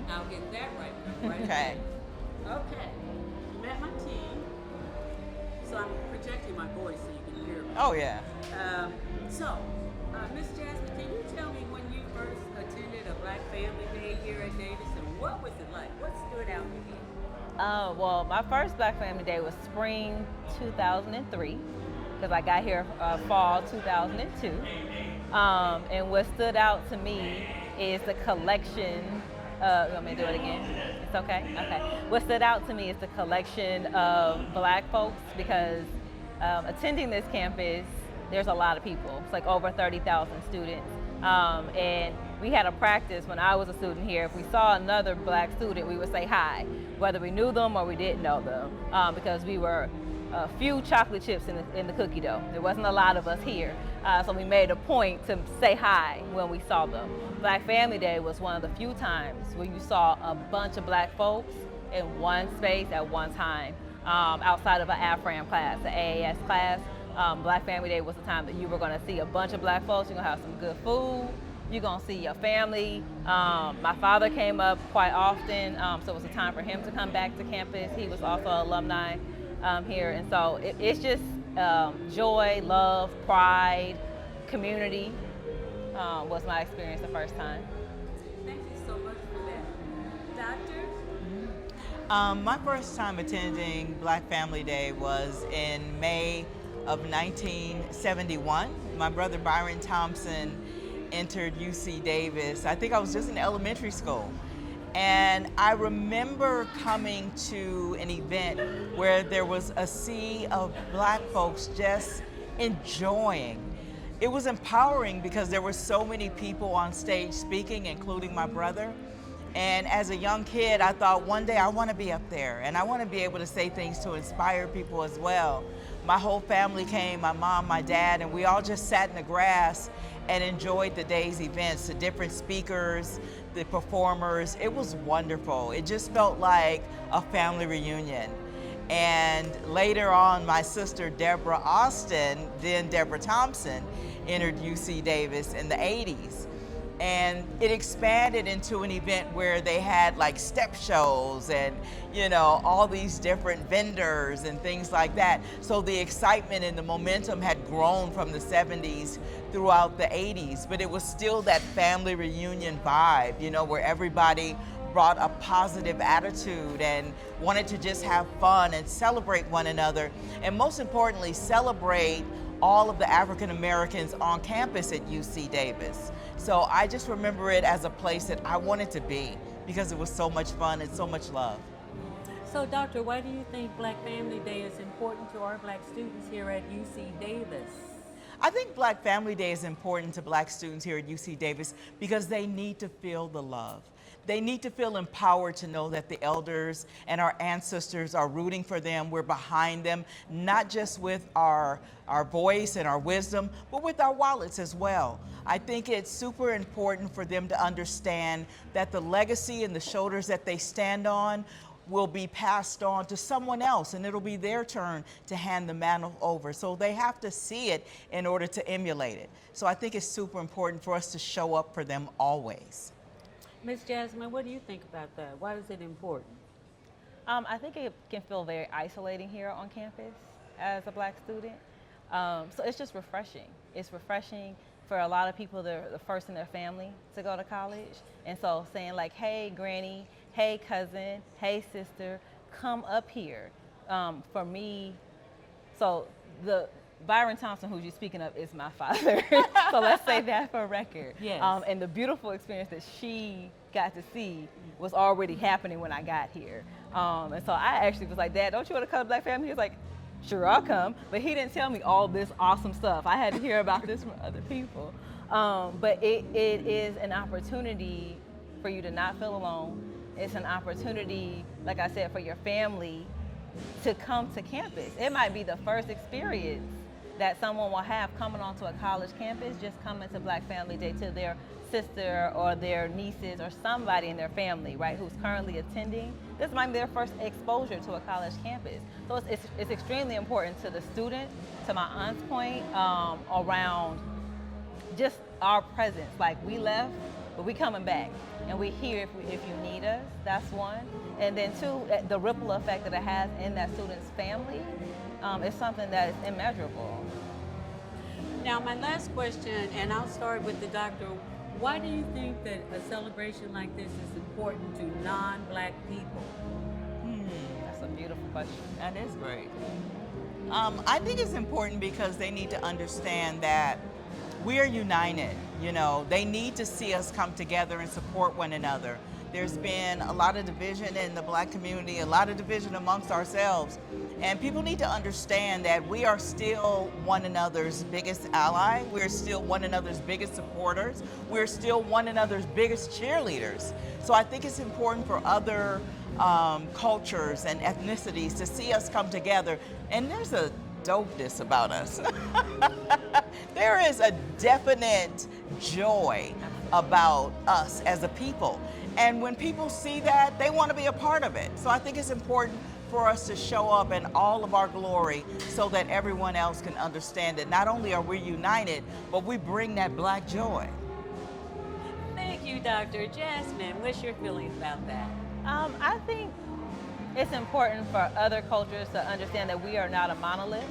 I'll get that right. Okay. Okay. You met my team. So I'm projecting my voice so you can hear me. Oh, yeah. Miss Jasmine, can you tell me when you first attended a Black Family Day here at Davis, and what was it like? What stood out to you? Well, my first Black Family Day was spring 2003, because I got here fall 2002. And what stood out to me is the collection. You want me to do it again? It's okay? Okay. What stood out to me is the collection of Black folks, because attending this campus, there's a lot of people. It's like over 30,000 students. And we had a practice when I was a student here. If we saw another Black student, we would say hi, whether we knew them or we didn't know them, because we were a few chocolate chips in the cookie dough. There wasn't a lot of us here, so we made a point to say hi when we saw them. Black Family Day was one of the few times where you saw a bunch of black folks in one space at one time, outside of an AFRAM class, the AAS class. Black Family Day was the time that you were going to see a bunch of black folks. You're going to have some good food. You're going to see your family. My father came up quite often, so it was a time for him to come back to campus. He was also an alumni here. And so it's just joy, love, pride, community was my experience the first time. Thank you so much for that. Doctor? My first time attending Black Family Day was in May of 1971. My brother Byron Thompson entered UC Davis. I think I was just in elementary school. And I remember coming to an event where there was a sea of black folks just enjoying. It was empowering because there were so many people on stage speaking, including my brother. And as a young kid, I thought one day I want to be up there and I want to be able to say things to inspire people as well. My whole family came, my mom, my dad, and we all just sat in the grass and enjoyed the day's events, the different speakers, the performers. It was wonderful. It just felt like a family reunion. And later on, my sister Deborah Austin, then Deborah Thompson, entered UC Davis in the 80s. And it expanded into an event where they had like step shows and, you know, all these different vendors and things like that. So the excitement and the momentum had grown from the 70s throughout the 80s, but it was still that family reunion vibe, you know, where everybody brought a positive attitude and wanted to just have fun and celebrate one another. And most importantly, celebrate all of the African Americans on campus at UC Davis. So I just remember it as a place that I wanted to be because it was so much fun and so much love. So, Doctor, why do you think Black Family Day is important to our black students here at UC Davis? I think Black Family Day is important to black students here at UC Davis because they need to feel the love. They need to feel empowered to know that the elders and our ancestors are rooting for them. We're behind them, not just with our voice and our wisdom, but with our wallets as well. I think it's super important for them to understand that the legacy and the shoulders that they stand on will be passed on to someone else, and it'll be their turn to hand the mantle over. So they have to see it in order to emulate it. So I think it's super important for us to show up for them always. Ms. Jasmine, what do you think about that? Why is it important? I think it can feel very isolating here on campus as a black student. So it's just refreshing. It's refreshing for a lot of people that are the first in their family to go to college. And so saying like, hey, granny, hey, cousin, hey, sister, come up here. For me, so the Byron Thompson, who you're speaking of, is my father. So let's say that for record. Yes. And the beautiful experience that she got to see was already happening when I got here. And so I actually was like, Dad, don't you want to come to Black Family? He was like, sure, I'll come. But he didn't tell me all this awesome stuff. I had to hear about this from other people. But it is an opportunity for you to not feel alone. It's an opportunity, like I said, for your family to come to campus. It might be the first experience that someone will have coming onto a college campus, just coming to Black Family Day to their sister or their nieces or somebody in their family, right, who's currently attending. This might be their first exposure to a college campus. So it's extremely important to the student, to my aunt's point, around just our presence. Like, we left, but we coming back. And we're here if you need us, that's one. And then two, the ripple effect that it has in that student's family is something that is immeasurable. Now, my last question, and I'll start with the doctor. Why do you think that a celebration like this is important to non-black people? That's a beautiful question. That is great. I think it's important because they need to understand that we are united. You know, they need to see us come together and support one another. There's been a lot of division in the black community, a lot of division amongst ourselves. And people need to understand that we are still one another's biggest ally. We're still one another's biggest supporters. We're still one another's biggest cheerleaders. So I think it's important for other cultures and ethnicities, to see us come together. And there's a dopeness about us. There is a definite joy about us as a people. And when people see that, they want to be a part of it. So I think it's important for us to show up in all of our glory so that everyone else can understand that not only are we united, but we bring that Black joy. Thank you, Dr. Jasmine. What's your feelings about that? I think it's important for other cultures to understand that we are not a monolith.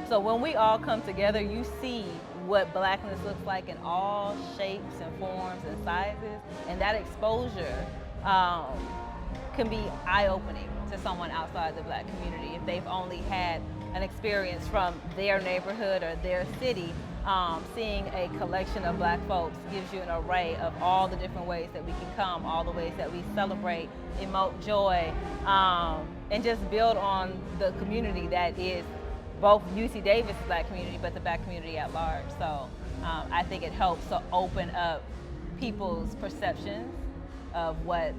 So when we all come together, you see what Blackness looks like in all shapes and forms and sizes, and that exposure can be eye-opening to someone outside the Black community if they've only had an experience from their neighborhood or their city. Seeing a collection of Black folks gives you an array of all the different ways that we can come, all the ways that we celebrate, emote joy, and just build on the community that is both UC Davis Black community, but the Black community at large. So I think it helps to open up people's perceptions of what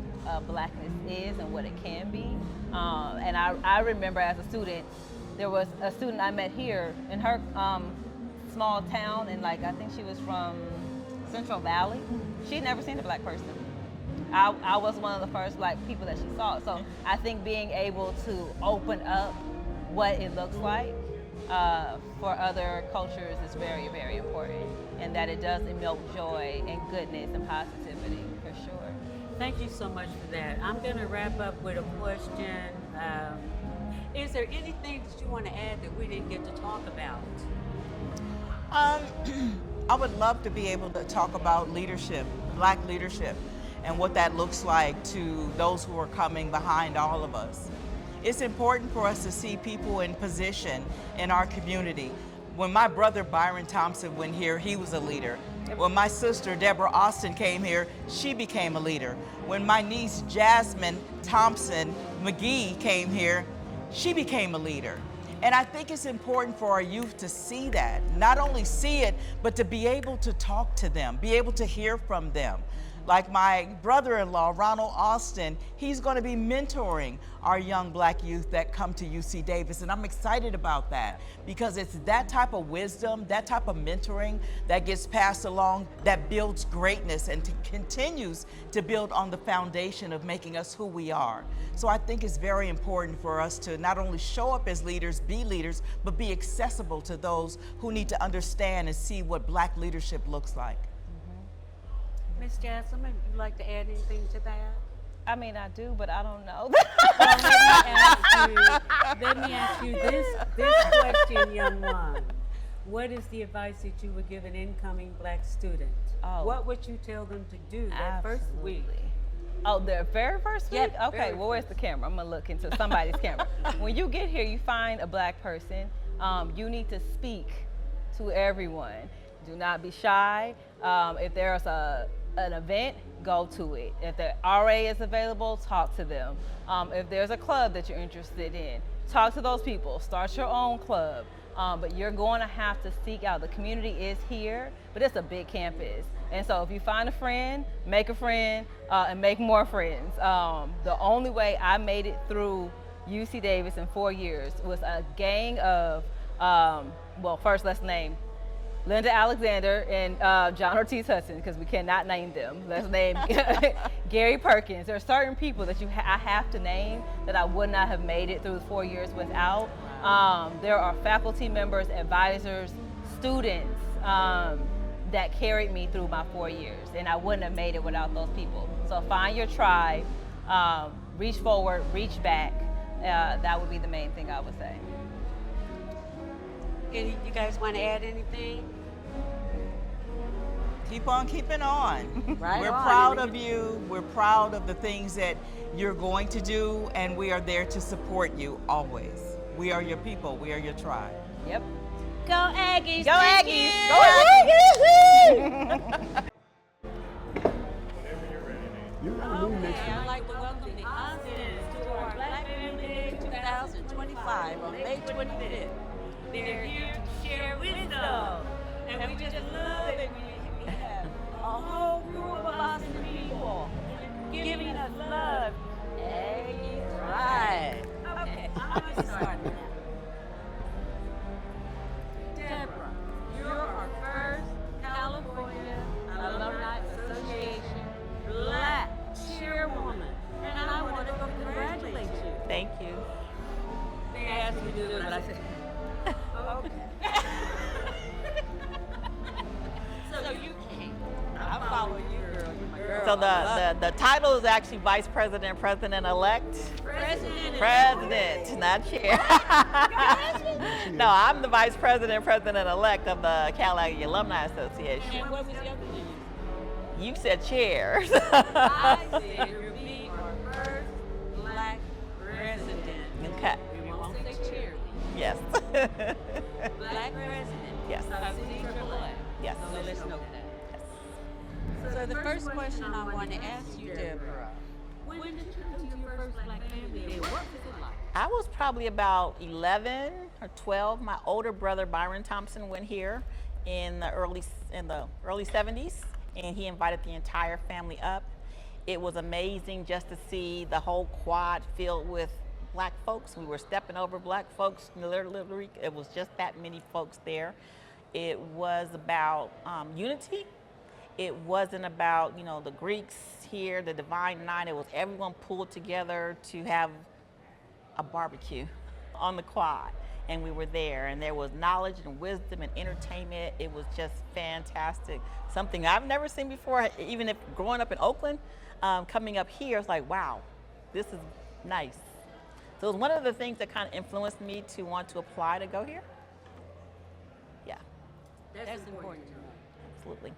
Blackness is and what it can be. And I remember as a student, there was a student I met here in her small town, and I think she was from Central Valley. She'd never seen a Black person. I was one of the first Black people that she saw. So I think being able to open up what it looks like for other cultures is very, very important, and that it does emote joy and goodness and positivity, for sure. Thank you so much for that. I'm going to wrap up with a question. Is there anything that you want to add that we didn't get to talk about? I would love to be able to talk about leadership, Black leadership, and what that looks like to those who are coming behind all of us. It's important for us to see people in position in our community. When my brother Byron Thompson went here, he was a leader. When my sister Deborah Austin came here, she became a leader. When my niece Jasmine Thompson McGee came here, she became a leader. And I think it's important for our youth to see that, not only see it, but to be able to talk to them, be able to hear from them. Like my brother-in-law, Ronald Austin, he's going to be mentoring our young Black youth that come to UC Davis. And I'm excited about that because it's that type of wisdom, that type of mentoring that gets passed along that builds greatness and continues to build on the foundation of making us who we are. So I think it's very important for us to not only show up as leaders, but be accessible to those who need to understand and see what Black leadership looks like. Ms. Jasmine, would you like to add anything to that? I mean, I do, but I don't know. Let me ask you this question, young one. What is the advice that you would give an incoming Black student? Oh. What would you tell them to do that first week? Oh, their very first week? Yep, Okay, well, where's the camera? I'm gonna look into somebody's camera. When you get here, you find a Black person. You need to speak to everyone. Do not be shy. If there's an event, go to it. If the RA is available, talk to them. If there's a club that you're interested in, talk to those people. Start your own club. But you're going to have to seek out. The community is here, but it's a big campus. And so if you find a friend, make a friend, and make more friends. The only way I made it through UC Davis in 4 years was a gang of, well, first let's name Linda Alexander and John Ortiz Hudson, because we cannot name them. Let's name Gary Perkins. There are certain people that I have to name that I would not have made it through the 4 years without. There are faculty members, advisors, students that carried me through my 4 years, and I wouldn't have made it without those people. So find your tribe, reach forward, reach back. That would be the main thing I would say. You guys want to add anything? Keep on keeping on. Right We're on. proud of you. We're proud of the things that you're going to do, and we are there to support you always. We are your people. We are your tribe. Yep. Go Aggies! Go Thank Aggies! you. Go Okay, I'd like to welcome the Austins to our Black Family Day 2025 on May 25th. They're here to share wisdom, and we just love it when we have a whole group of Austin people giving us love Deborah, you're our first California Alumni Association Black Chairwoman, and I want to congratulate you. Thank you. They asked me to do it, but I said, okay. So you came. I follow you, girl. You're my girl. So the title is actually Vice President, President-elect. President, not chair. No, I'm the Vice President, President-elect of the Cal Aggie Alumni Association. And what was the other thing? You said chair. I said you're being our first black president. Okay. We won't say chair. Yes. Black president. Yes. Of CAAA. Yes. So let's note that. So the first question I want to ask you, Deborah, when did you come to your first Black Family Day? What was it like? I was probably about 11 or 12. My older brother Byron Thompson went here in the early 70s, and he invited the entire family up. It was amazing just to see the whole quad filled with black folks. We were stepping over black folks. Literally, it was just that many folks there. It was about unity. It wasn't about, the Greeks here, the Divine Nine. It was everyone pulled together to have a barbecue on the quad. And we were there, and there was knowledge and wisdom and entertainment. It was just fantastic. Something I've never seen before, even if growing up in Oakland, coming up here, it's like, wow, this is nice. So it was one of the things that kind of influenced me to want to apply to go here. Yeah, That's important to know. absolutely.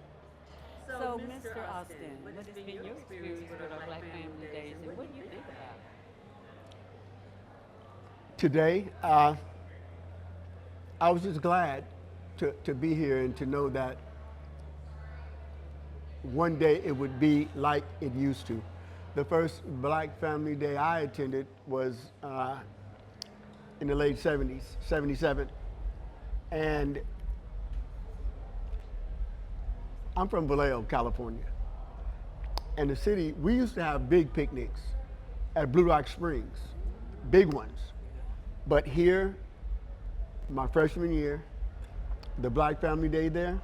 So, Mr. Austin, what has been your experience with our Black Family Days, and what do you think about it? Today, I was just glad to be here and to know that one day it would be like it used to. The first Black Family Day I attended was in the late 70s, 77. And I'm from Vallejo, California. And the city, we used to have big picnics at Blue Rock Springs, big ones. But here, my freshman year, the Black Family Day there,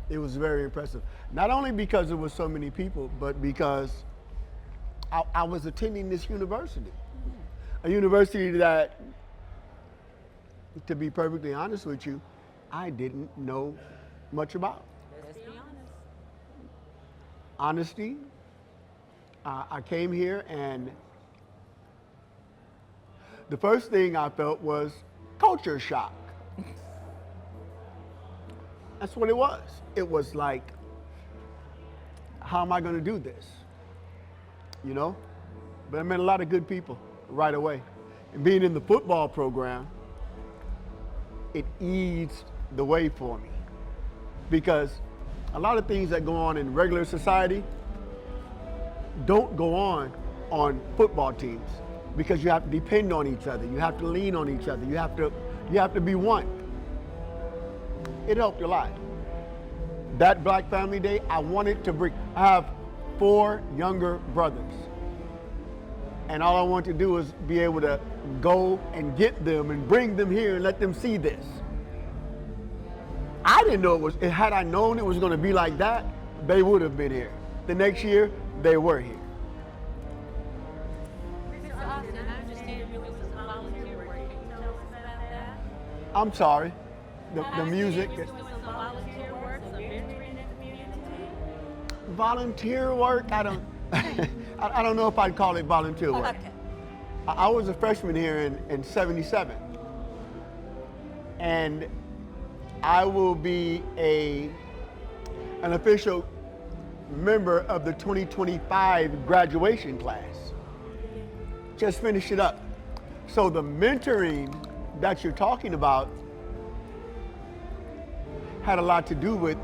it was very impressive. Not only because there were so many people, but because I was attending this university. A university that, to be perfectly honest with you, I didn't know much about. Let's be honest. Honesty, I came here and the first thing I felt was culture shock. That's what it was. It was like, how am I going to do this? But I met a lot of good people right away. And being in the football program, it eased the way for me. Because a lot of things that go on in regular society don't go on football teams, because you have to depend on each other. You have to lean on each other. You have to be one. It helped a lot. That Black Family Day, I have 4 younger brothers. And all I want to do is be able to go and get them and bring them here and let them see this. I didn't know had I known it was going to be like that, they would have been here. The next year, they were here. Mr. Austin, I understand you was some volunteer work. Can you tell us about that? I'm sorry, the music. You're doing some volunteer work, some mentoring in the community. Volunteer work, I don't I don't know if I'd call it volunteer work. Okay. I was a freshman here in 77. And I will be an official member of the 2025 graduation class. Just finished it up. So the mentoring that you're talking about had a lot to do with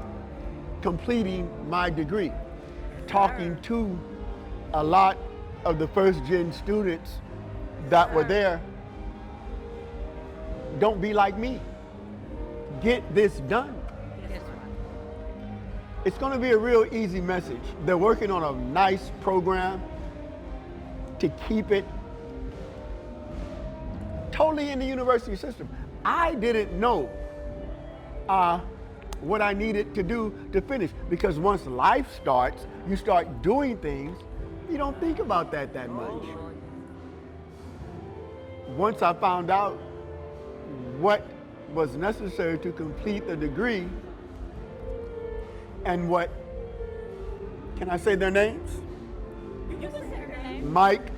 completing my degree, talking to a lot of the first-gen students that were there. Don't be like me. Get this done. It's going to be a real easy message. They're working on a nice program to keep it totally in the university system. I didn't know what I needed to do to finish, because once life starts, you start doing things, you don't think about that much. Once I found out what was necessary to complete the degree and what, can I say their names? You can say their name. Mike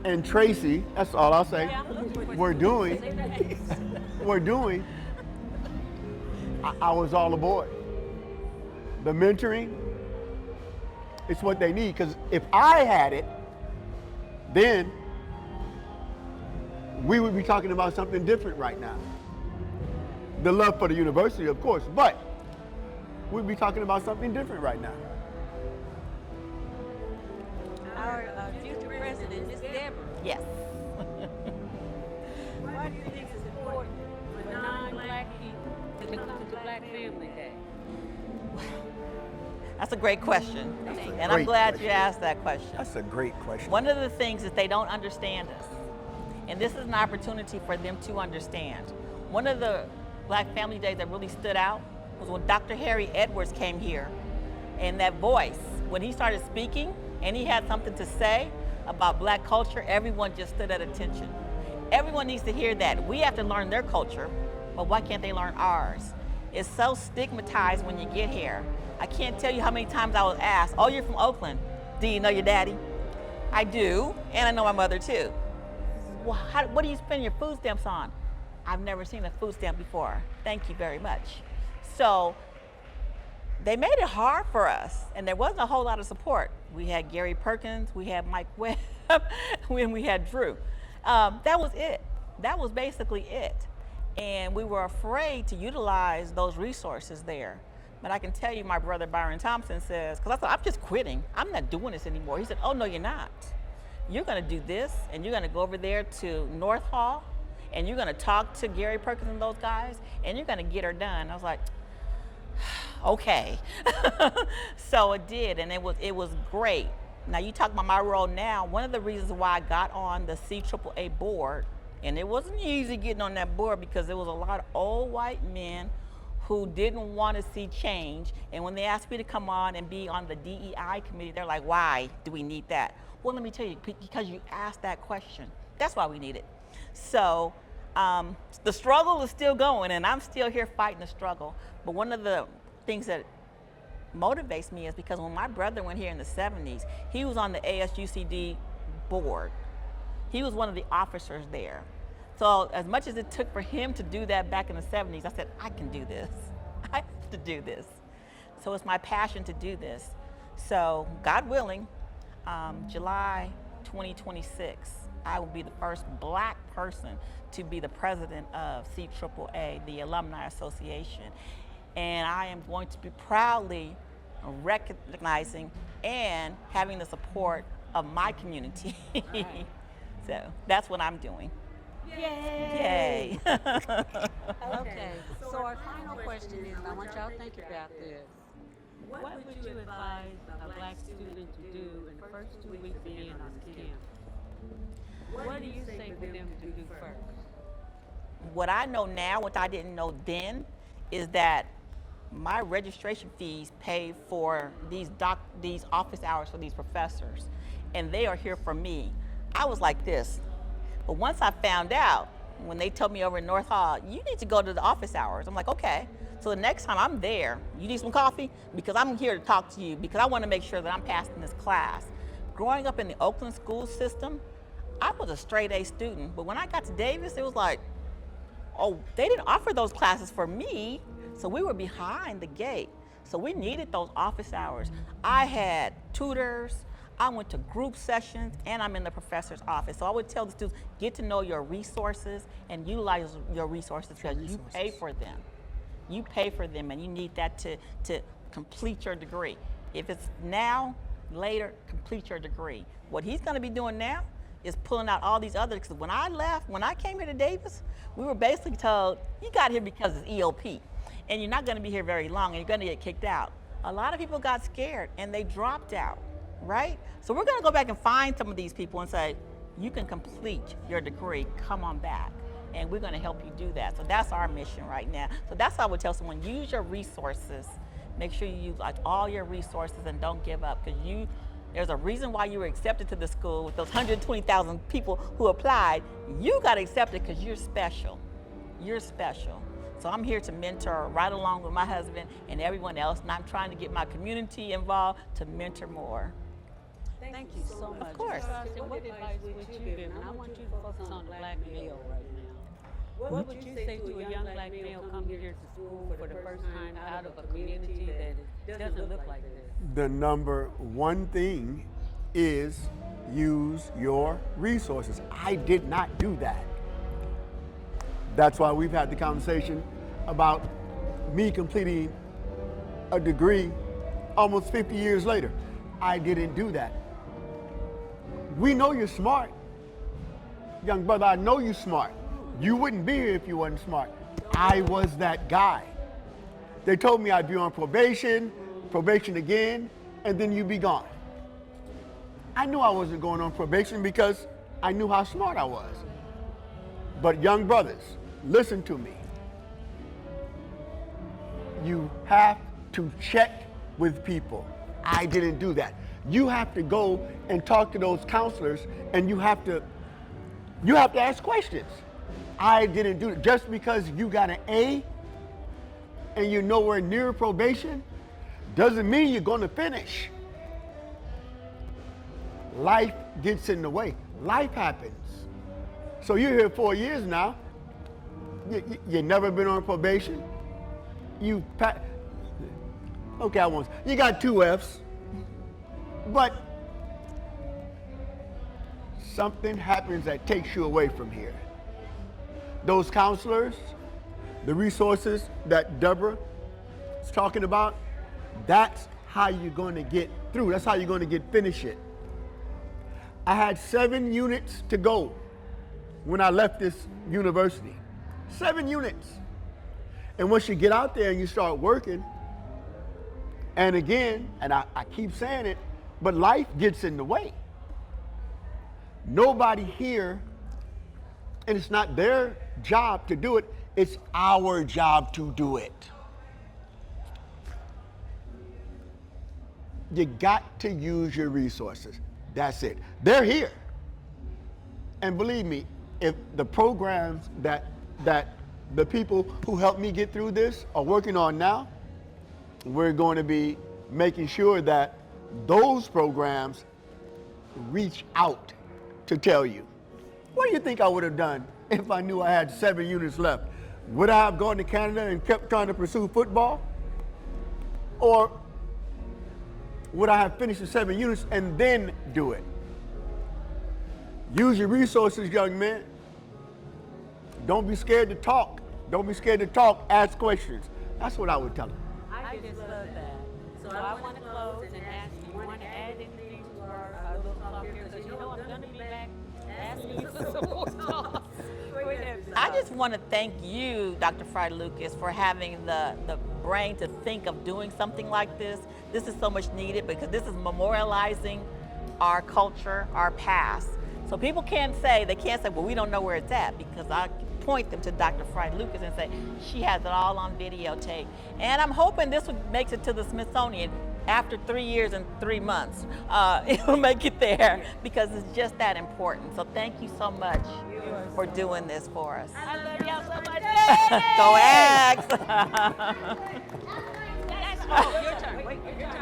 and Tracy, that's all I'll say, we're doing, I was all aboard. The mentoring, it's what they need, because if I had it, then we would be talking about something different right now. The love for the university, of course, but we'd be talking about something different right now. Our future president, Ms. Deborah. Yes. Why do you think it's important for non-black people to come to Black Family Day? That's a great question. And I'm great glad question. you asked that question. That's a great question. One of the things is they don't understand us. And this is an opportunity for them to understand. One of the Black Family Days that really stood out was when Dr. Harry Edwards came here. And that voice, when he started speaking and he had something to say about Black culture, everyone just stood at attention. Everyone needs to hear that. We have to learn their culture, but why can't they learn ours? It's so stigmatized when you get here. I can't tell you how many times I was asked, oh, you're from Oakland. Do you know your daddy? I do, and I know my mother too. Well, what do you spend your food stamps on? I've never seen a food stamp before. Thank you very much. So they made it hard for us, and there wasn't a whole lot of support. We had Gary Perkins, we had Mike Webb, and we had Drew. That was it. That was basically it. And we were afraid to utilize those resources there. But I can tell you, my brother Byron Thompson says, because I thought, I'm just quitting. I'm not doing this anymore. He said, oh, no, you're not. You're going to do this, and you're going to go over there to North Hall, and you're going to talk to Gary Perkins and those guys, and you're going to get her done. I was like, okay. So it did, and it was great. Now, you talk about my role now. One of the reasons why I got on the CAAA board, and it wasn't easy getting on that board because there was a lot of old white men who didn't want to see change. And when they asked me to come on and be on the DEI committee, they're like, why do we need that? Well, let me tell you, because you asked that question. That's why we need it. So the struggle is still going, and I'm still here fighting the struggle. But one of the things that motivates me is because when my brother went here in the 70s, he was on the ASUCD board. He was one of the officers there. So as much as it took for him to do that back in the 70s, I said, I can do this. I have to do this. So it's my passion to do this. So God willing, July 2026, I will be the first Black person to be the president of CAAA, the Alumni Association. And I am going to be proudly recognizing and having the support of my community. Right. So that's what I'm doing. Yay! Okay, so our final question is, and I want y'all to think about this. What would you advise a Black student to do in the first 2 weeks of being on campus? What do you say for them to do first? What I know now, what I didn't know then, is that my registration fees pay for these office hours for these professors, and they are here for me. I was like this. But once I found out, when they told me over in North Hall, you need to go to the office hours, I'm like, okay. So the next time I'm there, you need some coffee? Because I'm here to talk to you, because I want to make sure that I'm passing this class. Growing up in the Oakland school system, I was a straight A student, but when I got to Davis, it was like, oh, they didn't offer those classes for me, so we were behind the gate. So we needed those office hours. I had tutors, I went to group sessions, and I'm in the professor's office. So I would tell the students, get to know your resources and utilize your resources because you pay for them. You pay for them, and you need that to complete your degree. If it's now, later, complete your degree. What he's gonna be doing now is pulling out all these others, because when I came here to Davis, we were basically told, you got here because it's EOP, and you're not gonna be here very long, and you're gonna get kicked out. A lot of people got scared, and they dropped out. Right? So we're gonna go back and find some of these people and say, you can complete your degree, come on back. and we're going to help you do that. So that's our mission right now. So that's how I would tell someone, use your resources. Make sure you use like all your resources and don't give up, because there's a reason why you were accepted to the school with those 120,000 people who applied. You got accepted because you're special. You're special. So I'm here to mentor right along with my husband and everyone else, and I'm trying to get my community involved to mentor more. Thank you so much. Of course. What advice would you give? And I want you to focus on the black male right now. What would you say to a young black male coming here to school for the first time out of a community that doesn't look like this? The number one thing is use your resources. I did not do that. That's why we've had the conversation about me completing a degree almost 50 years later. I didn't do that. We know you're smart. Young brother, I know you're smart. You wouldn't be here if you wasn't smart. I was that guy. They told me I'd be on probation again, and then you'd be gone. I knew I wasn't going on probation because I knew how smart I was. But young brothers, listen to me. You have to check with people. I didn't do that. You have to go and talk to those counselors, and you have to ask questions. I didn't do it. Just because you got an A and you're nowhere near probation doesn't mean you're going to finish. Life gets in the way. Life happens. So you're here 4 years now. You've never been on probation. You got 2 Fs, but something happens that takes you away from here. Those counselors, the resources that Deborah is talking about, that's how you're going to get through. That's how you're going to finish it. I had 7 units to go when I left this university. 7 units. And once you get out there and you start working, and again, and I keep saying it, but life gets in the way. Nobody here, and it's not their job to do it, it's our job to do it. You got to use your resources. That's it. They're here. And believe me, if the programs that the people who helped me get through this are working on now, we're going to be making sure that those programs reach out to tell you. What do you think I would have done if I knew I had 7 units left? Would I have gone to Canada and kept trying to pursue football? Or would I have finished the 7 units and then do it? Use your resources, young men. Don't be scared to talk. Don't be scared to talk. Ask questions. That's what I would tell them. I just love that. So I want to close and ask you, want to add anything to our little talk here? Because I'm going to be back asking you for some more talk. I just want to thank you, Dr. Friday Lucas, for having the brain to think of doing something like this. This is so much needed because this is memorializing our culture, our past. So people can't say, well, we don't know where it's at, because I point them to Dr. Friday Lucas and say, she has it all on videotape. And I'm hoping this makes it to the Smithsonian after 3 years and 3 months. It'll make it there because it's just that important. So thank you so much for doing this for us. I love y'all so much. Go Ags! Oh, your turn. Wait, your turn.